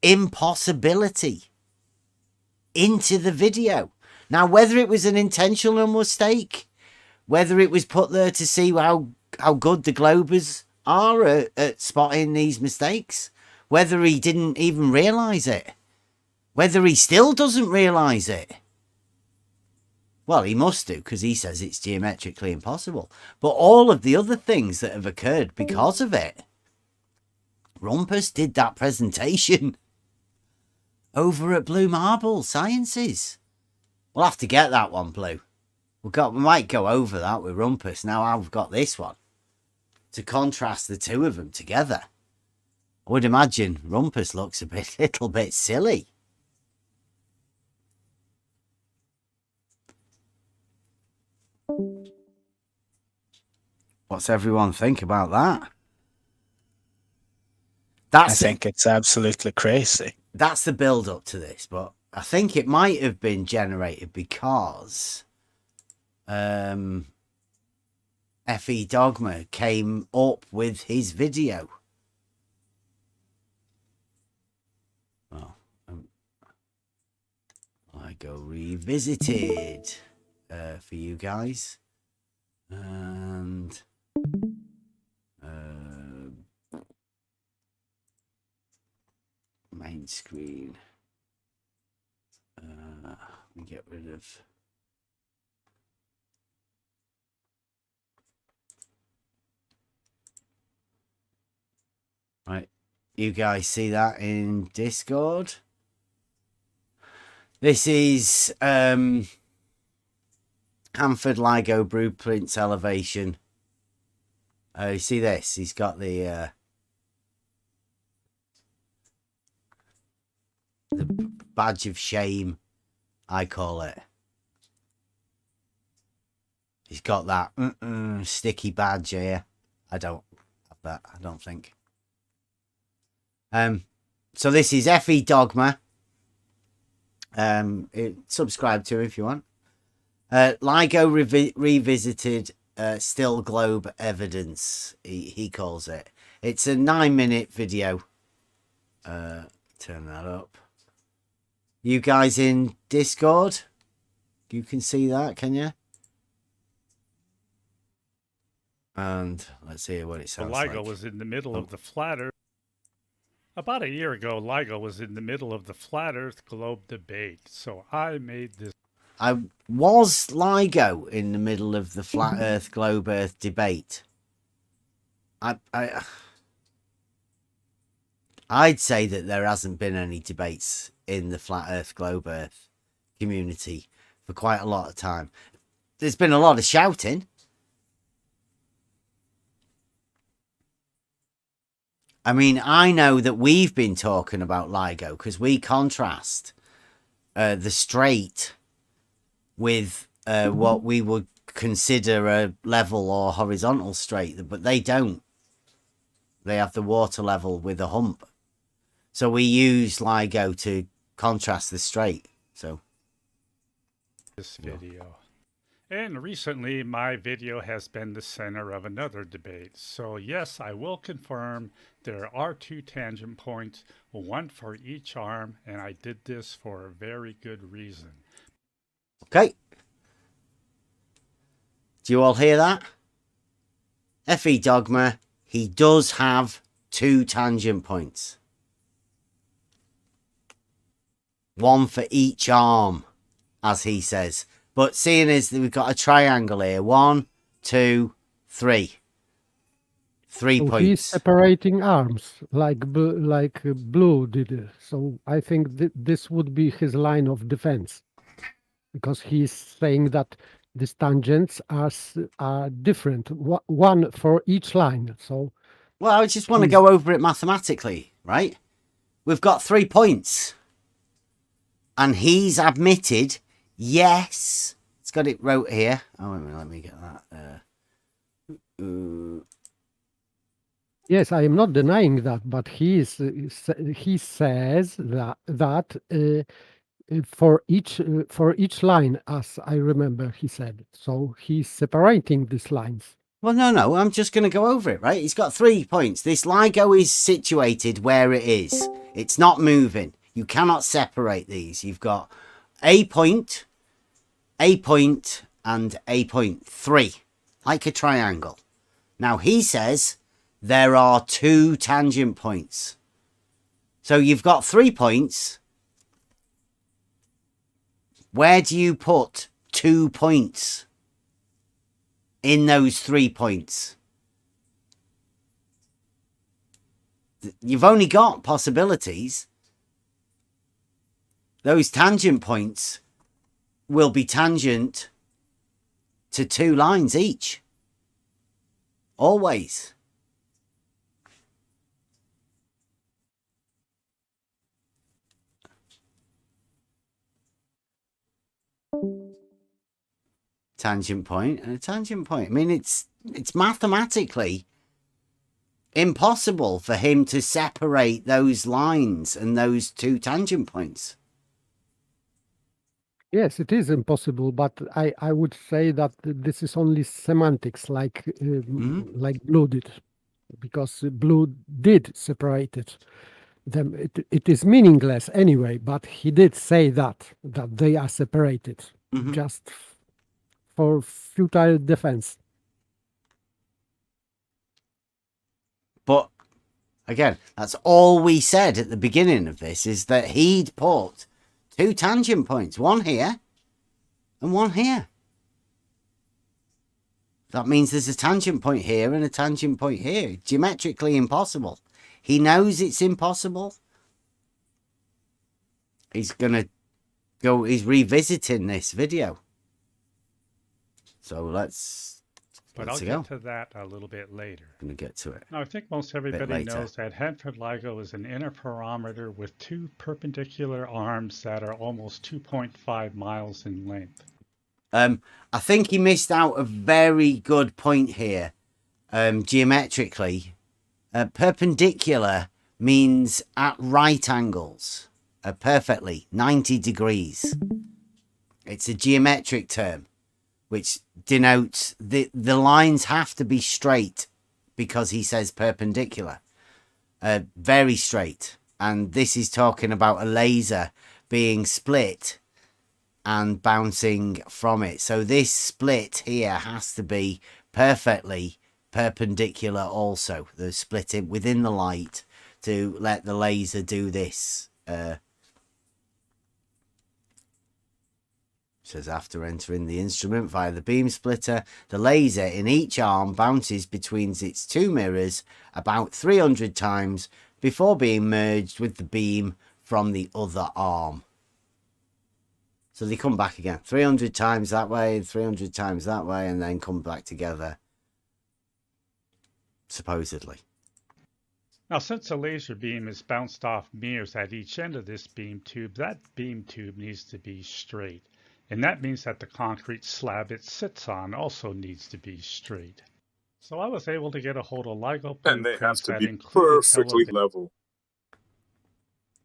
impossibility into the video. Now, whether it was an intentional mistake, whether it was put there to see how good the Globers are at spotting these mistakes, whether he didn't even realise it, whether he still doesn't realise it. Well, he must do, because he says it's geometrically impossible. But all of the other things that have occurred because of it. Rumpus did that presentation over at Blue Marble Sciences. We'll have to get that one, Blue. We might go over that with Rumpus. Now I've got this one to contrast the 2 of them together. I would imagine Rumpus looks a little bit silly. What's everyone think about that? I think it's absolutely crazy. That's the build up to this, but I think it might have been generated because FE Dogma came up with his video. Well, I go revisited for you guys, and main screen. Let me get rid of. Right, you guys see that in Discord? This is Hanford LIGO Blueprints Elevation. You see this? He's got the badge of shame, I call it. He's got that sticky badge here. I don't have that, I don't think. So this is FE Dogma. Subscribe to if you want. LIGO revisited still globe evidence, he calls it. It's a 9-minute video. Turn that up. You guys in Discord, you can see that, can you? And let's see what it sounds like. LIGO was in the middle of the flat Earth. About a year ago, LIGO was in the middle of the flat Earth globe debate. So I made this. Was LIGO in the middle of the flat Earth globe Earth debate? I'd say that there hasn't been any debates in the flat Earth globe Earth community for quite a lot of time. There's been a lot of shouting. I mean, I know that we've been talking about LIGO because we contrast the straight with what we would consider a level or horizontal straight, but they don't. They have the water level with a hump. So we use LIGO to contrast the straight. So This video. And recently, my video has been the center of another debate. So yes, I will confirm there are 2 tangent points, one for each arm, and I did this for a very good reason. Okay. Do you all hear that? FE Dogma, he does have 2 tangent points. One for each arm, as he says. But seeing as we've got a triangle here, 1, 2, 3. 3 so points. he's separating arms like Blue did. So I think this would be his line of defense, because he's saying that these tangents are different, one for each line. So, well, I just want to go over it mathematically, right? We've got 3 points, and he's admitted. Yes, it's got it wrote here. Oh, wait a minute, let me get that. yes, I am not denying that, but he says that for each line, as I remember, he said. So he's separating these lines. Well, no, I'm just going to go over it, right? He's got 3 points. This LIGO is situated where it is. It's not moving. You cannot separate these. You've got a point, and a point. 3, like a triangle. Now, he says there are 2 tangent points. So you've got 3 points. Where do you put 2 points in those 3 points? You've only got possibilities. Those tangent points will be tangent to 2 lines each. Always. tangent point and a tangent point. I mean, it's mathematically impossible for him to separate those lines and those two tangent points. Yes, it is impossible, but I would say that this is only semantics, like Blue did, because Blue did separate it. Them it is meaningless anyway, but he did say that they are separated, just for futile defense. But again, that's all we said at the beginning of this, is that he'd put two tangent points, one here and one here. That means there's a tangent point here and a tangent point here. Geometrically impossible. He knows it's impossible. He's revisiting this video. So let's I'll go. get to that a little bit later. I'm going to get to it. Now, I think most everybody later. knows that Hanford-LIGO is an interferometer with two perpendicular arms that are almost 2.5 miles in length. I think he missed out a very good point here. Geometrically, perpendicular means at right angles, perfectly 90 degrees. It's a geometric term, which denotes the lines have to be straight, because he says perpendicular, very straight. And this is talking about a laser being split and bouncing from it. So this split here has to be perfectly perpendicular also. The split within the light to let the laser do this. Says after entering the instrument via the beam splitter, the laser in each arm bounces between its two mirrors about 300 times before being merged with the beam from the other arm. So they come back again 300 times that way, 300 times that way, and then come back together, supposedly. Now, since a laser beam is bounced off mirrors at each end of this beam tube, that beam tube needs to be straight. And that means that the concrete slab it sits on also needs to be straight. So I was able to get a hold of LIGO And they have blueprints to that be included perfectly level.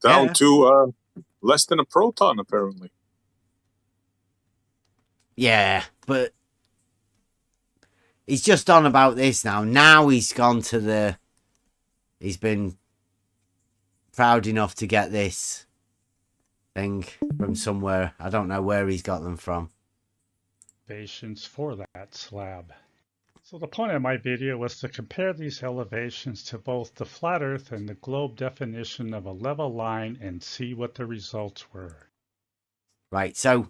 Down to less than a proton, apparently. Yeah, but he's just on about this now. Now he's gone to the... He's been proud enough to get this thing from somewhere. I don't know where he's got them from. Elevations for that slab. So the point of my video was to compare these elevations to both the flat earth and the globe definition of a level line and see what the results were. Right, so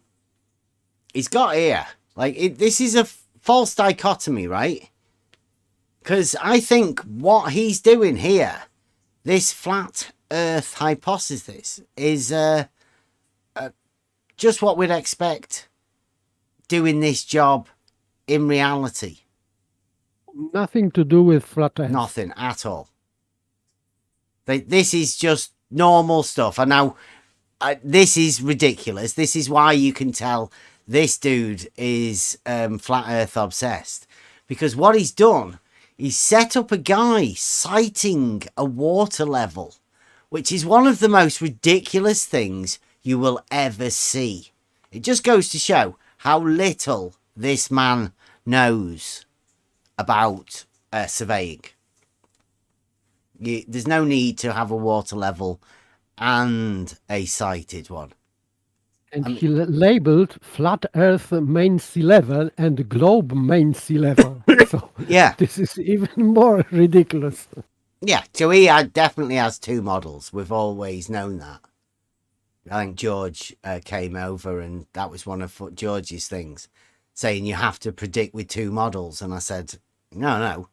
he's got here, like, this is a false dichotomy, right? Because I think what he's doing here, this flat earth hypothesis, is just what we'd expect doing this job in reality. Nothing to do with flat earth. Nothing at all. This is just normal stuff. And now, this is ridiculous. This is why you can tell this dude is flat earth obsessed. Because what he's done, he's set up a guy citing a water level, which is one of the most ridiculous things you will ever see. It just goes to show how little this man knows about surveying. There's no need to have a water level and a sighted one. And he labeled flat earth main sea level and globe main sea level. So yeah, this is even more ridiculous. Yeah, so he definitely has two models. We've always known that. I think George came over, and that was one of George's things, saying you have to predict with two models. And I said, no.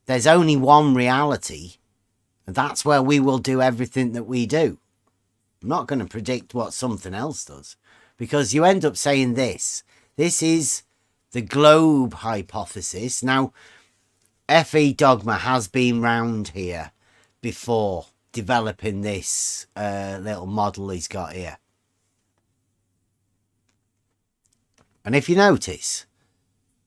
There's only one reality, and that's where we will do everything that we do. I'm not going to predict what something else does, because you end up saying this. This is the globe hypothesis. Now, F.E. Dogma has been round here before, developing this little model he's got here. And if you notice,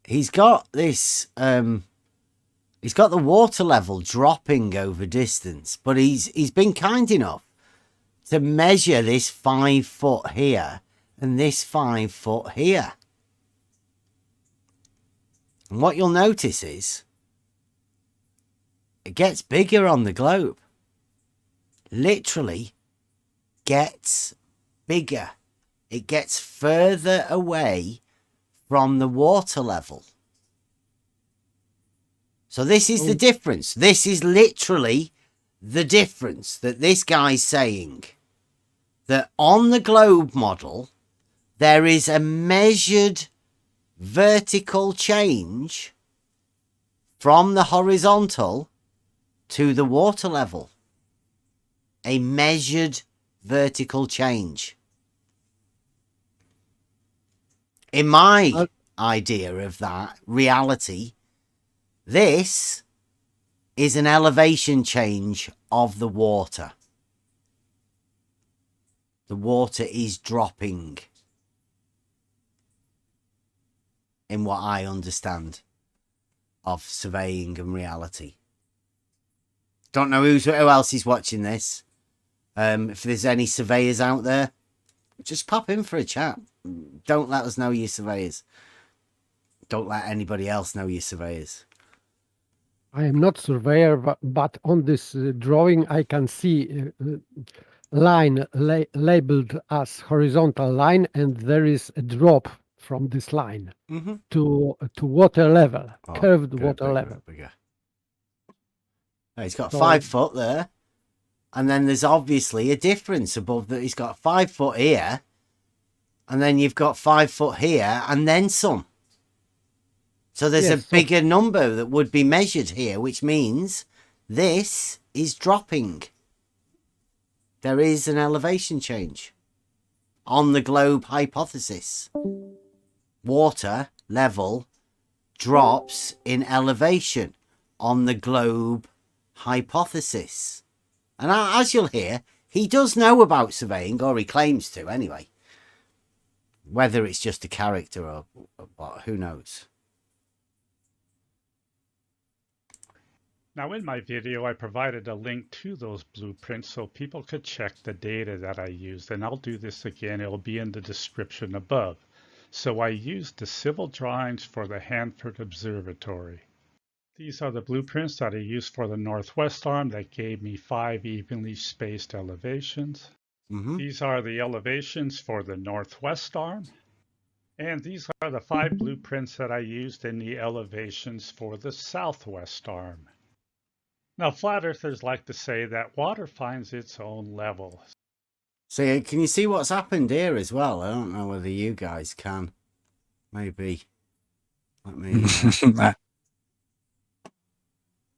he's got this, he's got the water level dropping over distance, but he's been kind enough to measure this 5 foot here and this 5 foot here. And what you'll notice is it gets bigger on the globe. Literally gets bigger. It gets further away from the water level. So this is the difference. This is literally the difference that this guy's saying. That on the globe model, there is a measured vertical change from the horizontal to the water level. A measured vertical change. In my idea of that reality, this is an elevation change of the water. The water is dropping. In what I understand of surveying and reality. Don't know who else is watching this. If there's any surveyors out there, just pop in for a chat. Don't let us know you're surveyors. Don't let anybody else know you're surveyors. I am not surveyor, but on this drawing I can see line labeled as horizontal line, and there is a drop from this line to water level, curved water level. He's got 5 foot there, and then there's obviously a difference above that. He's got 5 foot here, and then you've got 5 foot here, and then some. So there's a bigger number that would be measured here, which means this is dropping. There is an elevation change on the globe hypothesis. Water level drops in elevation on the globe hypothesis. And as you'll hear, he does know about surveying, or he claims to anyway. Whether it's just a character or what, who knows. Now in my video, I provided a link to those blueprints so people could check the data that I used, and I'll do this again. It'll be in the description above. So I used the civil drawings for the Hanford Observatory. These are the blueprints that I used for the northwest arm that gave me 5 evenly spaced elevations. These are the elevations for the northwest arm. And these are the 5 blueprints that I used in the elevations for the southwest arm. Now, flat earthers like to say that water finds its own level. So can you see what's happened here as well? I don't know whether you guys can. Maybe. Let me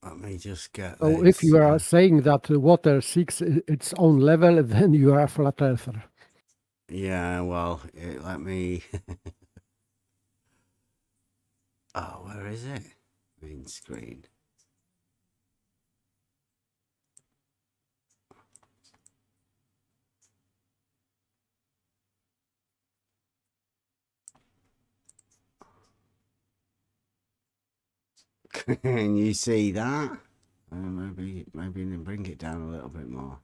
let me just get So this. if you are saying that water seeks its own level, then you are a flat earther. Yeah, well, let me... Oh, where is it? Main screen. Can you see that? Maybe bring it down a little bit more.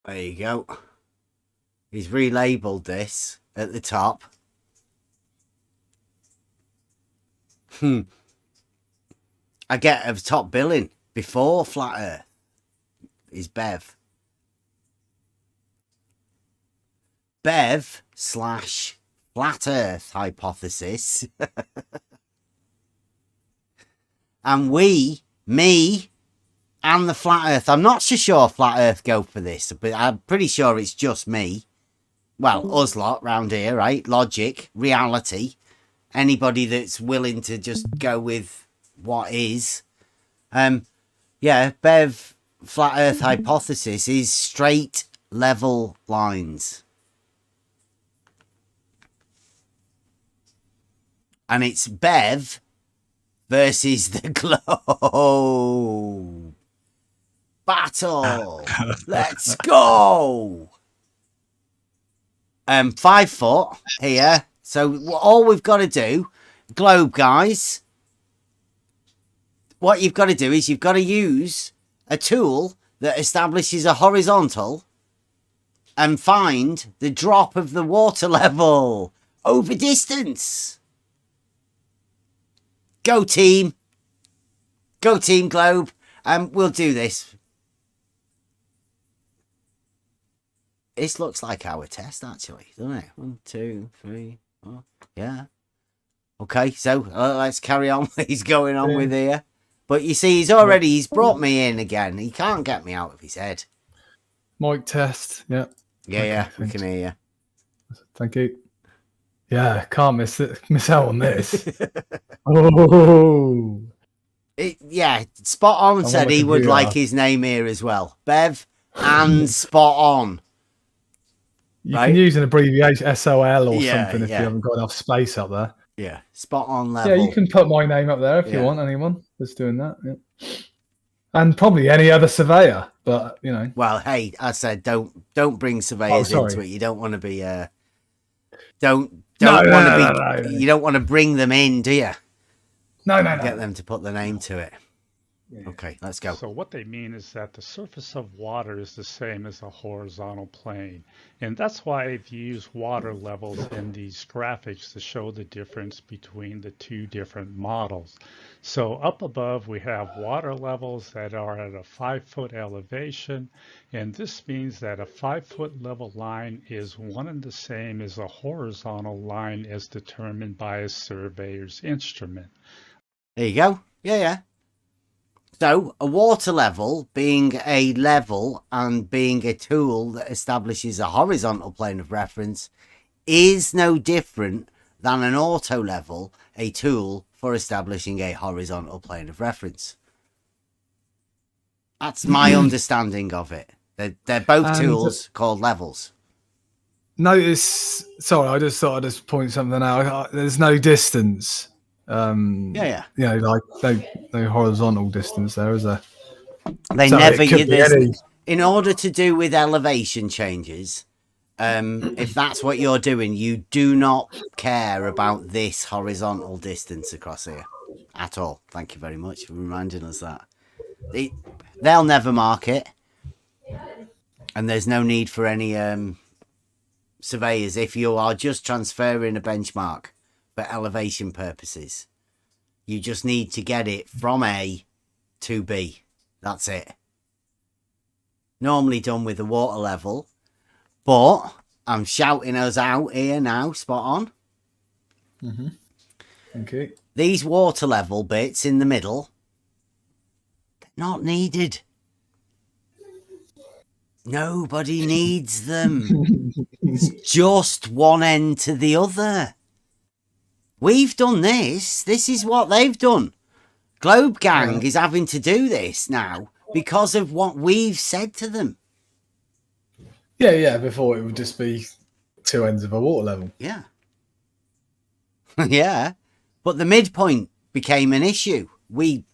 There you go. He's relabeled this at the top. I get a top billing before Flat Earth is Bev. Bev / Flat Earth hypothesis. And me and the Flat Earth. I'm not so sure Flat Earth go for this, but I'm pretty sure it's just me. Well, us lot round here, right? Logic, reality. Anybody that's willing to just go with what is. Yeah, Bev Flat Earth hypothesis is straight level lines. And it's Bev versus the globe. Battle. Let's go. 5 foot here. So all we've got to do, globe guys, what you've got to do is you've got to use a tool that establishes a horizontal and find the drop of the water level over distance. Go team. Go team globe. We'll do this. This looks like our test, actually, doesn't it? 1, 2, 3, 4. Yeah. Okay, so let's carry on what he's going on with here. But you see, he's brought me in again. He can't get me out of his head. Mic test. Yeah. Yeah, we can hear you. Thank you. Yeah, can't miss out on this. Oh. Spot on said he would like his name here as well. Bev and Spot on. You can use an abbreviation, SOL or Yeah, something, if yeah. you haven't got enough space up there. Yeah, spot on level. Yeah, you can put my name up there if you want, anyone that's doing that. Yeah. And probably any other surveyor, but you know. Well, hey, I said don't bring surveyors into it. You don't want to be you don't want to bring them in, do you? No. Get them to put their name to it. Yeah. Okay, let's go. So what they mean is that the surface of water is the same as a horizontal plane. And that's why I've used water levels in these graphics to show the difference between the two different models. So up above we have water levels that are at a 5-foot elevation. And this means that a 5-foot level line is one and the same as a horizontal line as determined by a surveyor's instrument. There you go. Yeah. So, a water level being a level and being a tool that establishes a horizontal plane of reference is no different than an auto level, a tool for establishing a horizontal plane of reference. That's my understanding of it. They're both tools called levels. Notice, sorry, I just thought I'd just point something out. There's no distance. Yeah. You know, like no horizontal distance there, is there? They So never. it could be any- In order to do with elevation changes, if that's what you're doing, you do not care about this horizontal distance across here at all. Thank you very much for reminding us that. They'll never mark it, and there's no need for any surveyors if you are just transferring a benchmark for elevation purposes. You just need to get it from A to B. That's it. Normally done with the water level, but I'm shouting us out here now, spot on. Okay. These water level bits in the middle, they're not needed. Nobody needs them. It's just one end to the other. We've done this. This is what they've done. Globe Gang is having to do this now because of what we've said to them. Yeah. Before it would just be two ends of a water level. Yeah. Yeah. But the midpoint became an issue. We've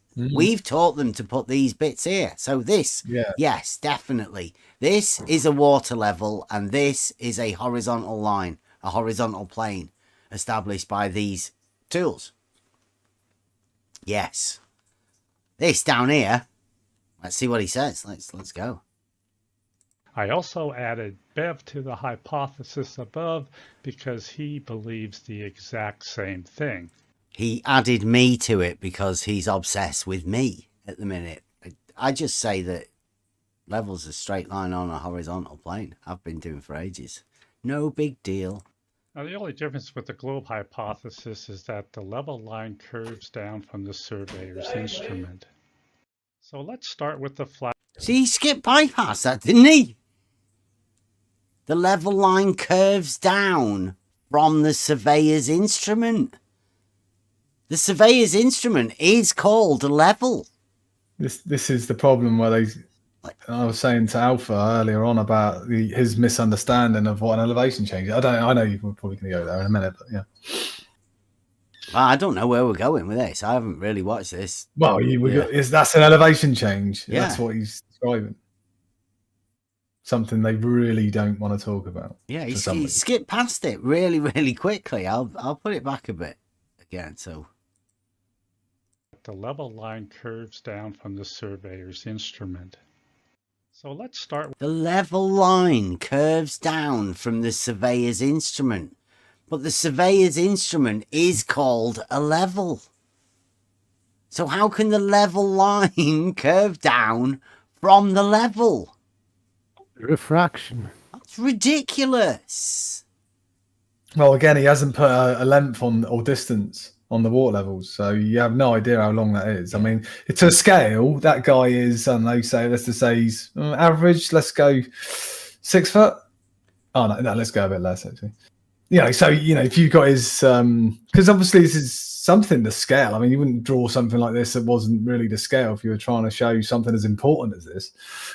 taught them to put these bits here. So this, yes, definitely. This is a water level and this is a horizontal line, a horizontal plane established by these tools. Yes. This down here. Let's see what he says. Let's go. I also added Bev to the hypothesis above because he believes the exact same thing. He added me to it because he's obsessed with me at the minute. I just say that levels a straight line on a horizontal plane. I've been doing for ages. No big deal. Now, the only difference with the globe hypothesis is that the level line curves down from the surveyor's instrument. So let's start with the flat. See, he skipped bypass that, didn't he? The level line curves down from the surveyor's instrument. The surveyor's instrument is called a level. This is the problem where I was saying to Alpha earlier on about his misunderstanding of what an elevation change is. I know you're probably going to go there in a minute, but yeah. I don't know where we're going with this. I haven't really watched this. Well, that's an elevation change. Yeah. That's what he's describing. Something they really don't want to talk about. Yeah, he skipped past it really, really quickly. I'll put it back a bit again. So the level line curves down from the surveyor's instrument. So let's start with the level line curves down from the surveyor's instrument. But the surveyor's instrument is called a level. So how can the level line curve down from the level? Refraction. That's ridiculous. Well, again, he hasn't put a length on or distance on the water levels, so you have no idea how long that is. I mean, to a scale, that guy is, I don't know, let's just say he's average. Let's go 6 foot. Oh no, let's go a bit less actually. So if you've got his, because obviously this is something to scale. I mean, you wouldn't draw something like this that wasn't really to scale if you were trying to show something as important as this.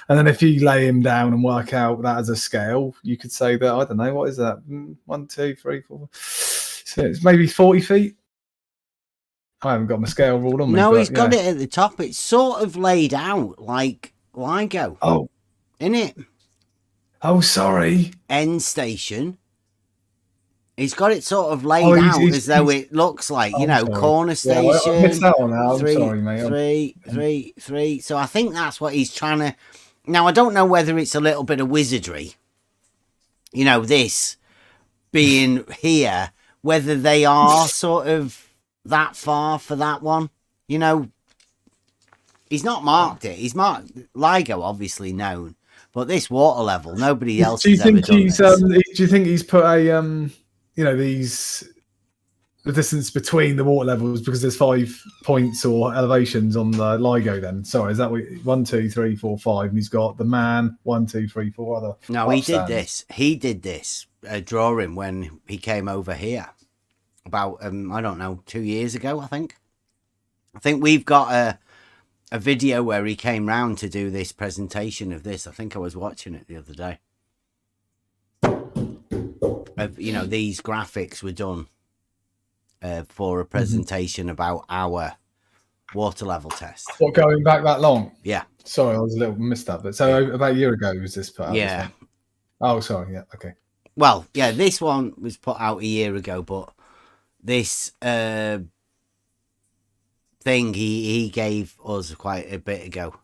And then if you lay him down and work out that as a scale, you could say that, I don't know, what is that? 1, 2, 3, 4. So it's maybe 40 feet. I haven't got my scale ruled on me. No, he's got it at the top. It's sort of laid out like LIGO. Oh. Isn't it? Oh, sorry. End station. He's got it sort of laid out as though it looks like, corner station. I missed that one out. I'm sorry, mate. 3. So I think that's what he's trying to... Now, I don't know whether it's a little bit of wizardry. This being here, whether they are sort of that far for that one. He's not marked it. He's marked LIGO, obviously known. But this water level, nobody else has ever done this. Do you think he's put a... the distance between the water levels because there's 5 points or elevations on the LIGO then? Sorry, is that 1, 2, 3, 4, 5? And he's got the man, 1, 2, 3, 4 other. No, he did this. He did this drawing when he came over here about, I don't know, 2 years ago, I think. I think we've got a video where he came round to do this presentation of this. I think I was watching it the other day. These graphics were done for a presentation about our water level test. What, going back that long? Yeah. Sorry, I was a little missed that. But so about a year ago was this put out? Yeah. Oh, sorry. Yeah. Okay. Well, yeah, this one was put out a year ago, but this thing he gave us quite a bit ago.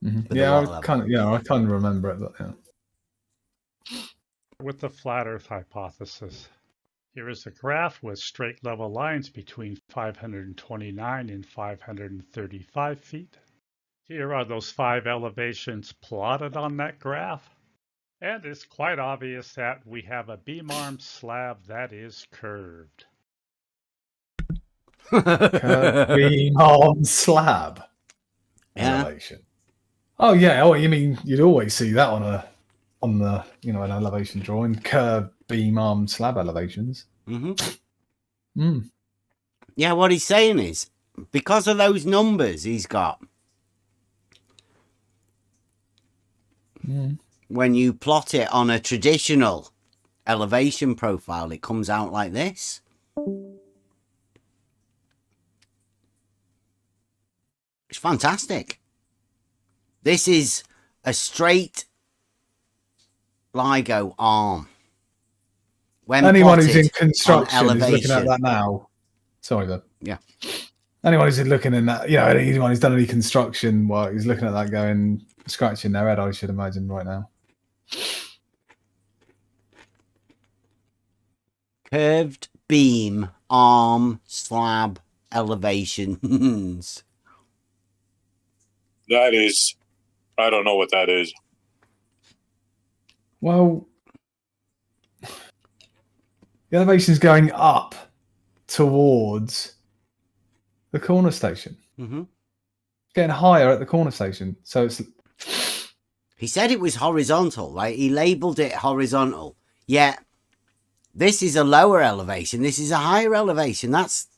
Mm-hmm. Yeah, I kind of remember it, but yeah. with the flat Earth hypothesis. Here is a graph with straight level lines between 529 and 535 feet. Here are those 5 elevations plotted on that graph. And it's quite obvious that we have a beam arm slab that is curved. Beam arm slab elevation. Oh yeah. Oh, you mean you'd always see that on the an elevation drawing, curved beam arm slab elevations. Yeah, what he's saying is because of those numbers he's got. When you plot it on a traditional elevation profile, it comes out like this. It's fantastic. This is a straight LIGO arm. When anyone who's in construction is looking at that elevation. now. Sorry, though. Yeah. Anyone who's looking in that, anyone who's done any construction work is looking at that going, scratching their head, I should imagine, right now. Curved beam arm slab elevations. That is, I don't know what that is. Well, the elevation's going up towards the corner station. Getting higher at the corner station. So it's... He said it was horizontal, right? He labelled it horizontal. Yet, this is a lower elevation. This is a higher elevation. That's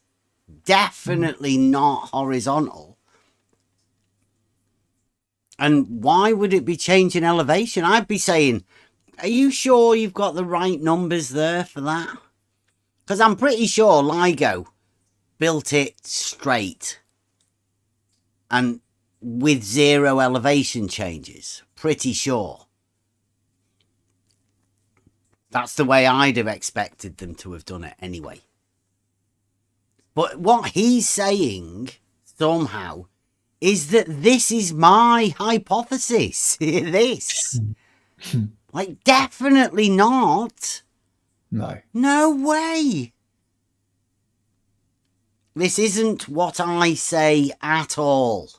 definitely not horizontal. And why would it be changing elevation? I'd be saying, are you sure you've got the right numbers there for that? Because I'm pretty sure LIGO built it straight and with 0 elevation changes. Pretty sure. That's the way I'd have expected them to have done it anyway. But what he's saying, somehow, is that this is my hypothesis. This. Like, definitely not. No. No way. This isn't what I say at all.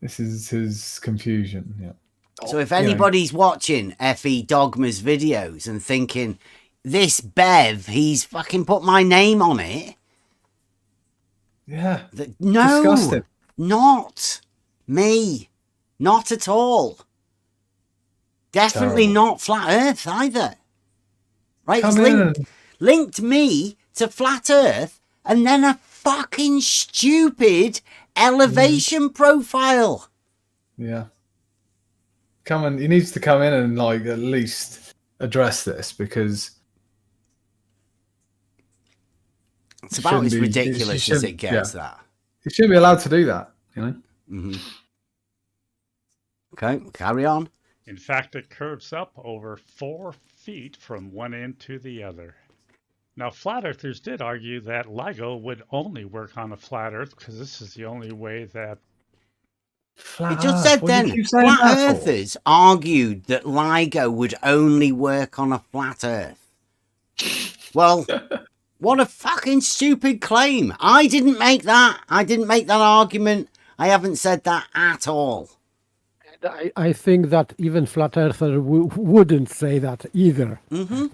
This is his confusion, yeah. So if anybody's watching FE Dogma's videos and thinking, this Bev, he's fucking put my name on it. Yeah. No, Disgusting. not me. Not at all. Definitely Terrible. not Flat Earth either. Right? Come It's in linked me to Flat Earth and then a fucking stupid elevation profile. Yeah. He needs to come in and like at least address this, because it's about as ridiculous as it gets. That he shouldn't be allowed to do that, you know. Okay, carry on. In fact, it curves up over 4 feet from one end to the other. Now, flat earthers did argue that LIGO would only work on a flat earth because this is the only way that... It just said then, flat earthers argued that LIGO would only work on a flat earth. Well, what a fucking stupid claim. I didn't make that. I didn't make that argument. I haven't said that at all. I think that even flat earther wouldn't say that either,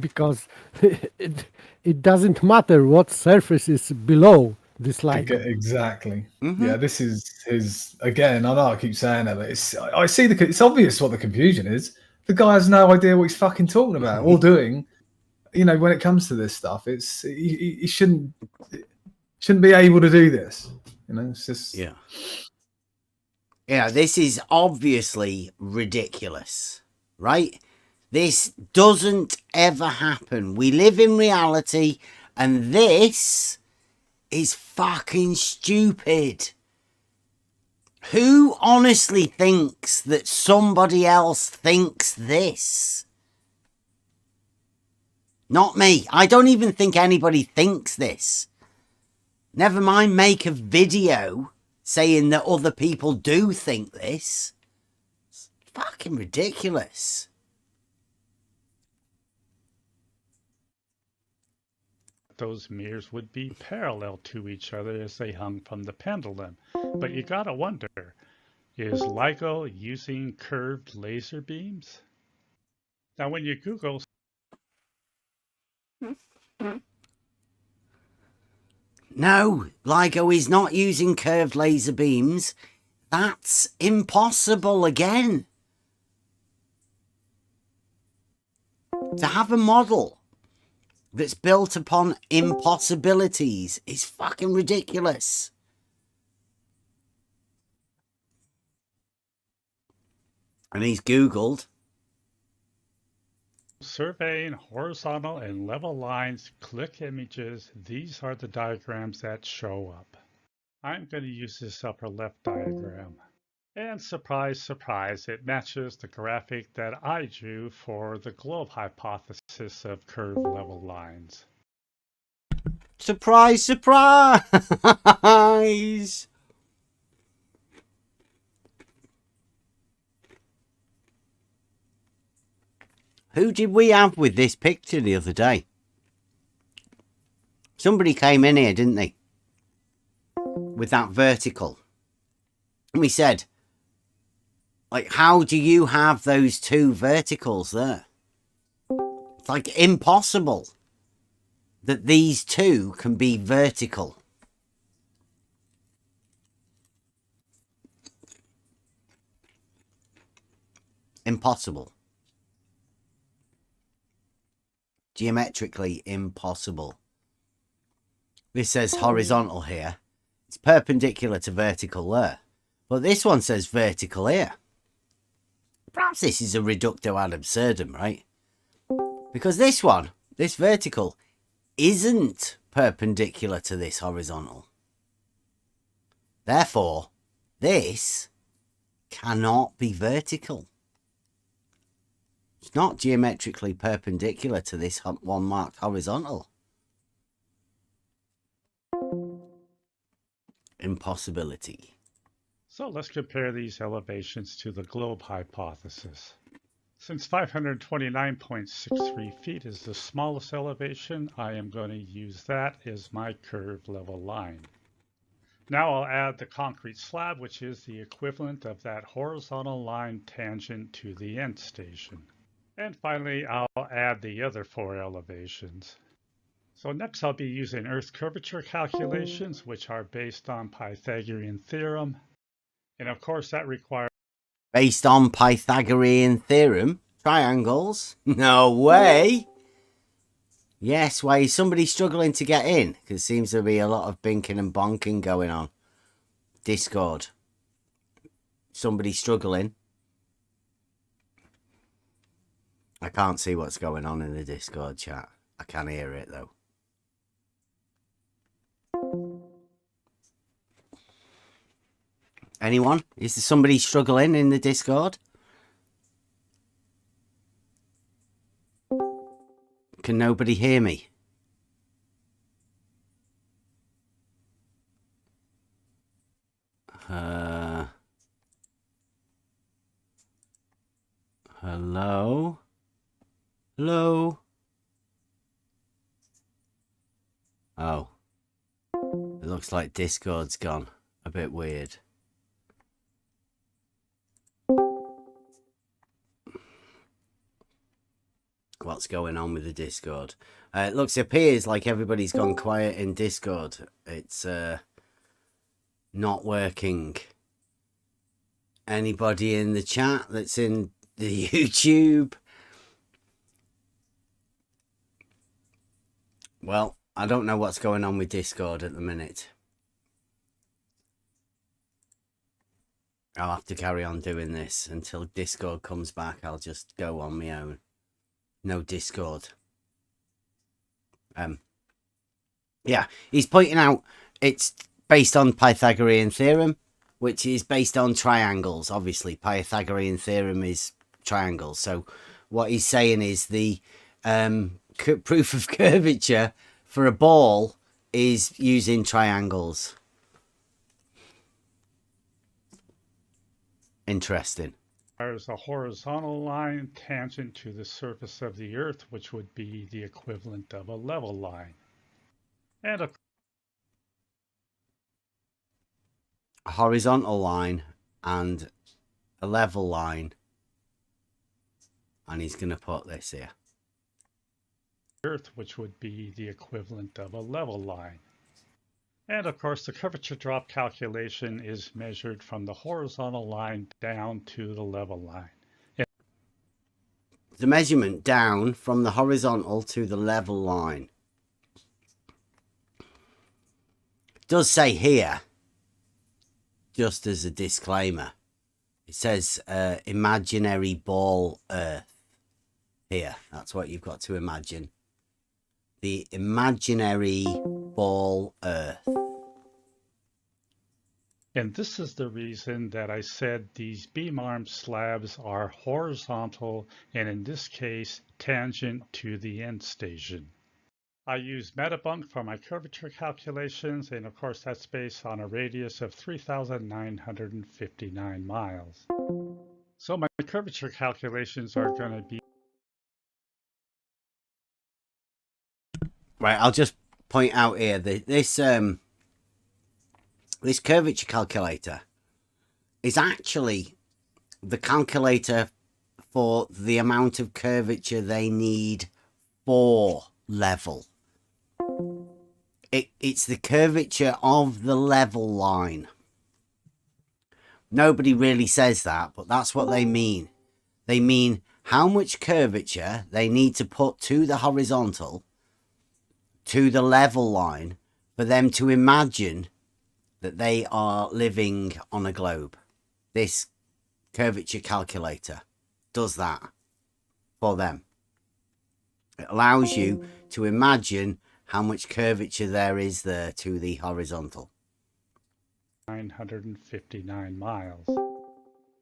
because it doesn't matter what surface is below this line. Exactly. Yeah, this is his again. I know I keep saying it, but I see it's obvious what the confusion is. The guy has no idea what he's fucking talking about or doing. You know, when it comes to this stuff, it's he shouldn't be able to do this. You know, it's just Yeah, this is obviously ridiculous, right? This doesn't ever happen. We live in reality, and this is fucking stupid. Who honestly thinks that somebody else thinks this? Not me. I don't even think anybody thinks this. Never mind make a video saying that other people do think this. It's fucking ridiculous. Those mirrors would be parallel to each other as they hung from the pendulum. But you gotta wonder, is LIGO using curved laser beams? Now when you Google... No, LIGO is not using curved laser beams. That's impossible again. To have a model that's built upon impossibilities is fucking ridiculous. And he's Googled. Surveying horizontal and level lines, click images. These are the diagrams that show up. I'm going to use this upper left diagram. And surprise, surprise, it matches the graphic that I drew for the globe hypothesis of curved level lines. Surprise, surprise! Who did we have with this picture the other day? Somebody came in here, didn't they? With that vertical. And we said, like, how do you have those two verticals there? It's like impossible that these two can be vertical. Impossible. Geometrically impossible. This says horizontal here. It's perpendicular to vertical there. But this one says vertical here. Perhaps this is a reducto ad absurdum, right? Because this one, this vertical, isn't perpendicular to this horizontal. Therefore, this cannot be vertical. It's not geometrically perpendicular to this one marked horizontal. Impossibility. So let's compare these elevations to the globe hypothesis. Since 529.63 feet is the smallest elevation, I am going to use that as my curved level line. Now I'll add the concrete slab, which is the equivalent of that horizontal line tangent to the end station. And finally, I'll add the other 4 elevations. So next I'll be using earth curvature calculations, which are based on Pythagorean theorem. And of course that requires... Based on Pythagorean theorem? Triangles? No way! Yes, why is somebody struggling to get in? Because seems to be a lot of binking and bonking going on. Discord. Somebody struggling. I can't see what's going on in the Discord chat. I can hear it though. Anyone? Is there somebody struggling in the Discord? Can nobody hear me? Hello? Hello? Oh. It looks like Discord's gone. A bit weird. What's going on with the Discord? It appears like everybody's gone quiet in Discord. It's not working. Anybody in the chat that's in the YouTube? Well, I don't know what's going on with Discord at the minute. I'll have to carry on doing this until Discord comes back. I'll just go on my own. No Discord. Yeah, he's pointing out it's based on Pythagorean theorem, which is based on triangles. Obviously, Pythagorean theorem is triangles. So what he's saying is the proof of curvature for a ball is using triangles. Interesting. There's a horizontal line tangent to the surface of the earth, which would be the equivalent of a level line. And a horizontal line and a level line. And he's going to put this here. Earth, which would be the equivalent of a level line. And of course, the curvature drop calculation is measured from the horizontal line down to the level line. The measurement down from the horizontal to the level line. It does say here, just as a disclaimer, it says imaginary ball earth. Here, that's what you've got to imagine. The imaginary ball earth. And this is the reason that I said these beam arm slabs are horizontal and in this case tangent to the end station. I use Metabunk for my curvature calculations, and of course that's based on a radius of 3,959 miles. So my curvature calculations are going to be... Right, I'll just point out here that this curvature calculator is actually the calculator for the amount of curvature they need for level. It's the curvature of the level line. Nobody really says that, but that's what they mean. They mean how much curvature they need to put to the horizontal, to the level line, for them to imagine that they are living on a globe. This curvature calculator does that for them. It allows you to imagine how much curvature there is there to the horizontal. 959 miles.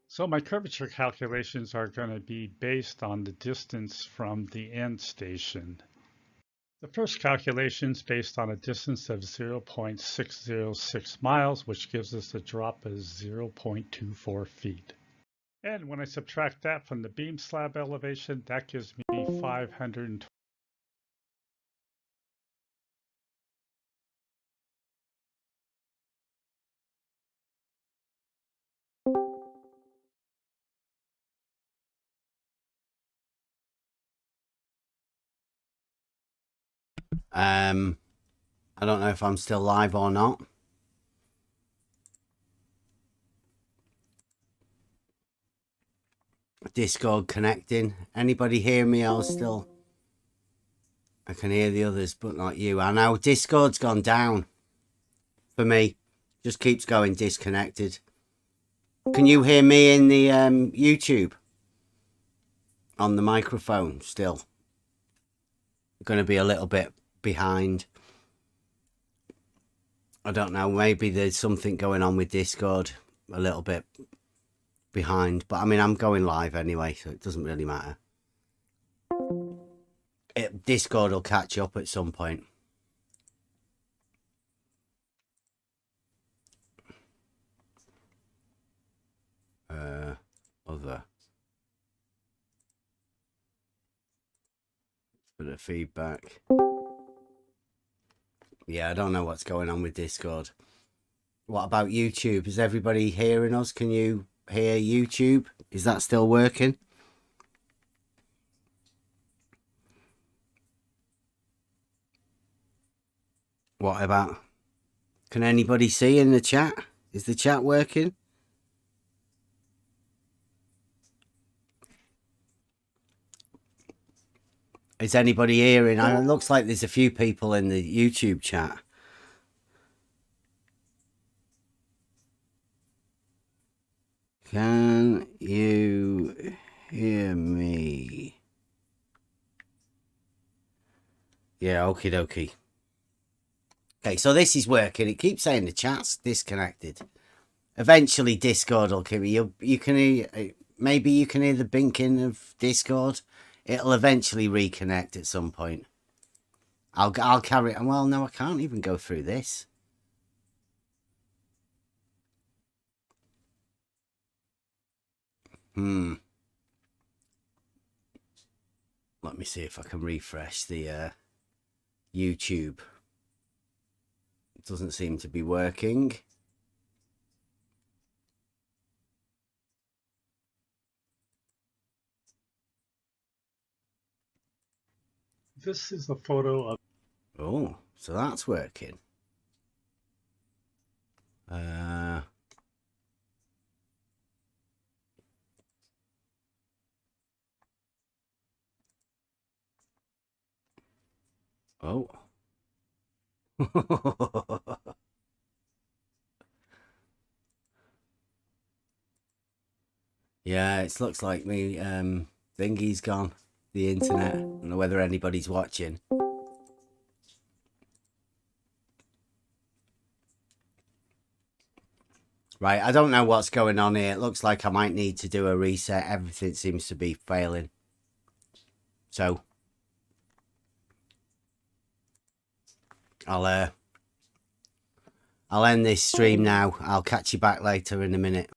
So my curvature calculations are going to be based on the distance from the end station. The first calculation is based on a distance of 0.606 miles, which gives us a drop of 0.24 feet. And when I subtract that from the beam slab elevation, that gives me 520. I don't know if I'm still live or not. Discord connecting. Anybody hear me? I can hear the others, but not you. I know Discord's gone down for me. Just keeps going disconnected. Can you hear me in the YouTube? On the microphone still. Going to be a little bit behind. I don't know. Maybe there's something going on with Discord. A little bit behind. But I mean, I'm going live anyway, so it doesn't really matter. Discord will catch up at some point. Other. Bit of feedback. Yeah, I don't know what's going on with Discord. What about YouTube? Is everybody hearing us? Can you hear YouTube? Is that still working? What about... Can anybody see in the chat? Is the chat working? Is anybody hearing? It looks like there's a few people in the YouTube chat. Can you hear me? Yeah, okie dokie. Okay, so this is working. It keeps saying the chat's disconnected. Eventually, Discord will come. You can hear, maybe you can hear the binking of Discord. It'll eventually reconnect at some point. I'll carry it. Well, no, I can't even go through this. Let me see if I can refresh the YouTube. It doesn't seem to be working. This is a photo of... Oh, so that's working. Oh. Yeah, it looks like me thingy's gone. The internet. I don't know whether anybody's watching. Right, I don't know what's going on here. It looks like I might need to do a reset. Everything seems to be failing. So I'll end this stream now. I'll catch you back later in a minute.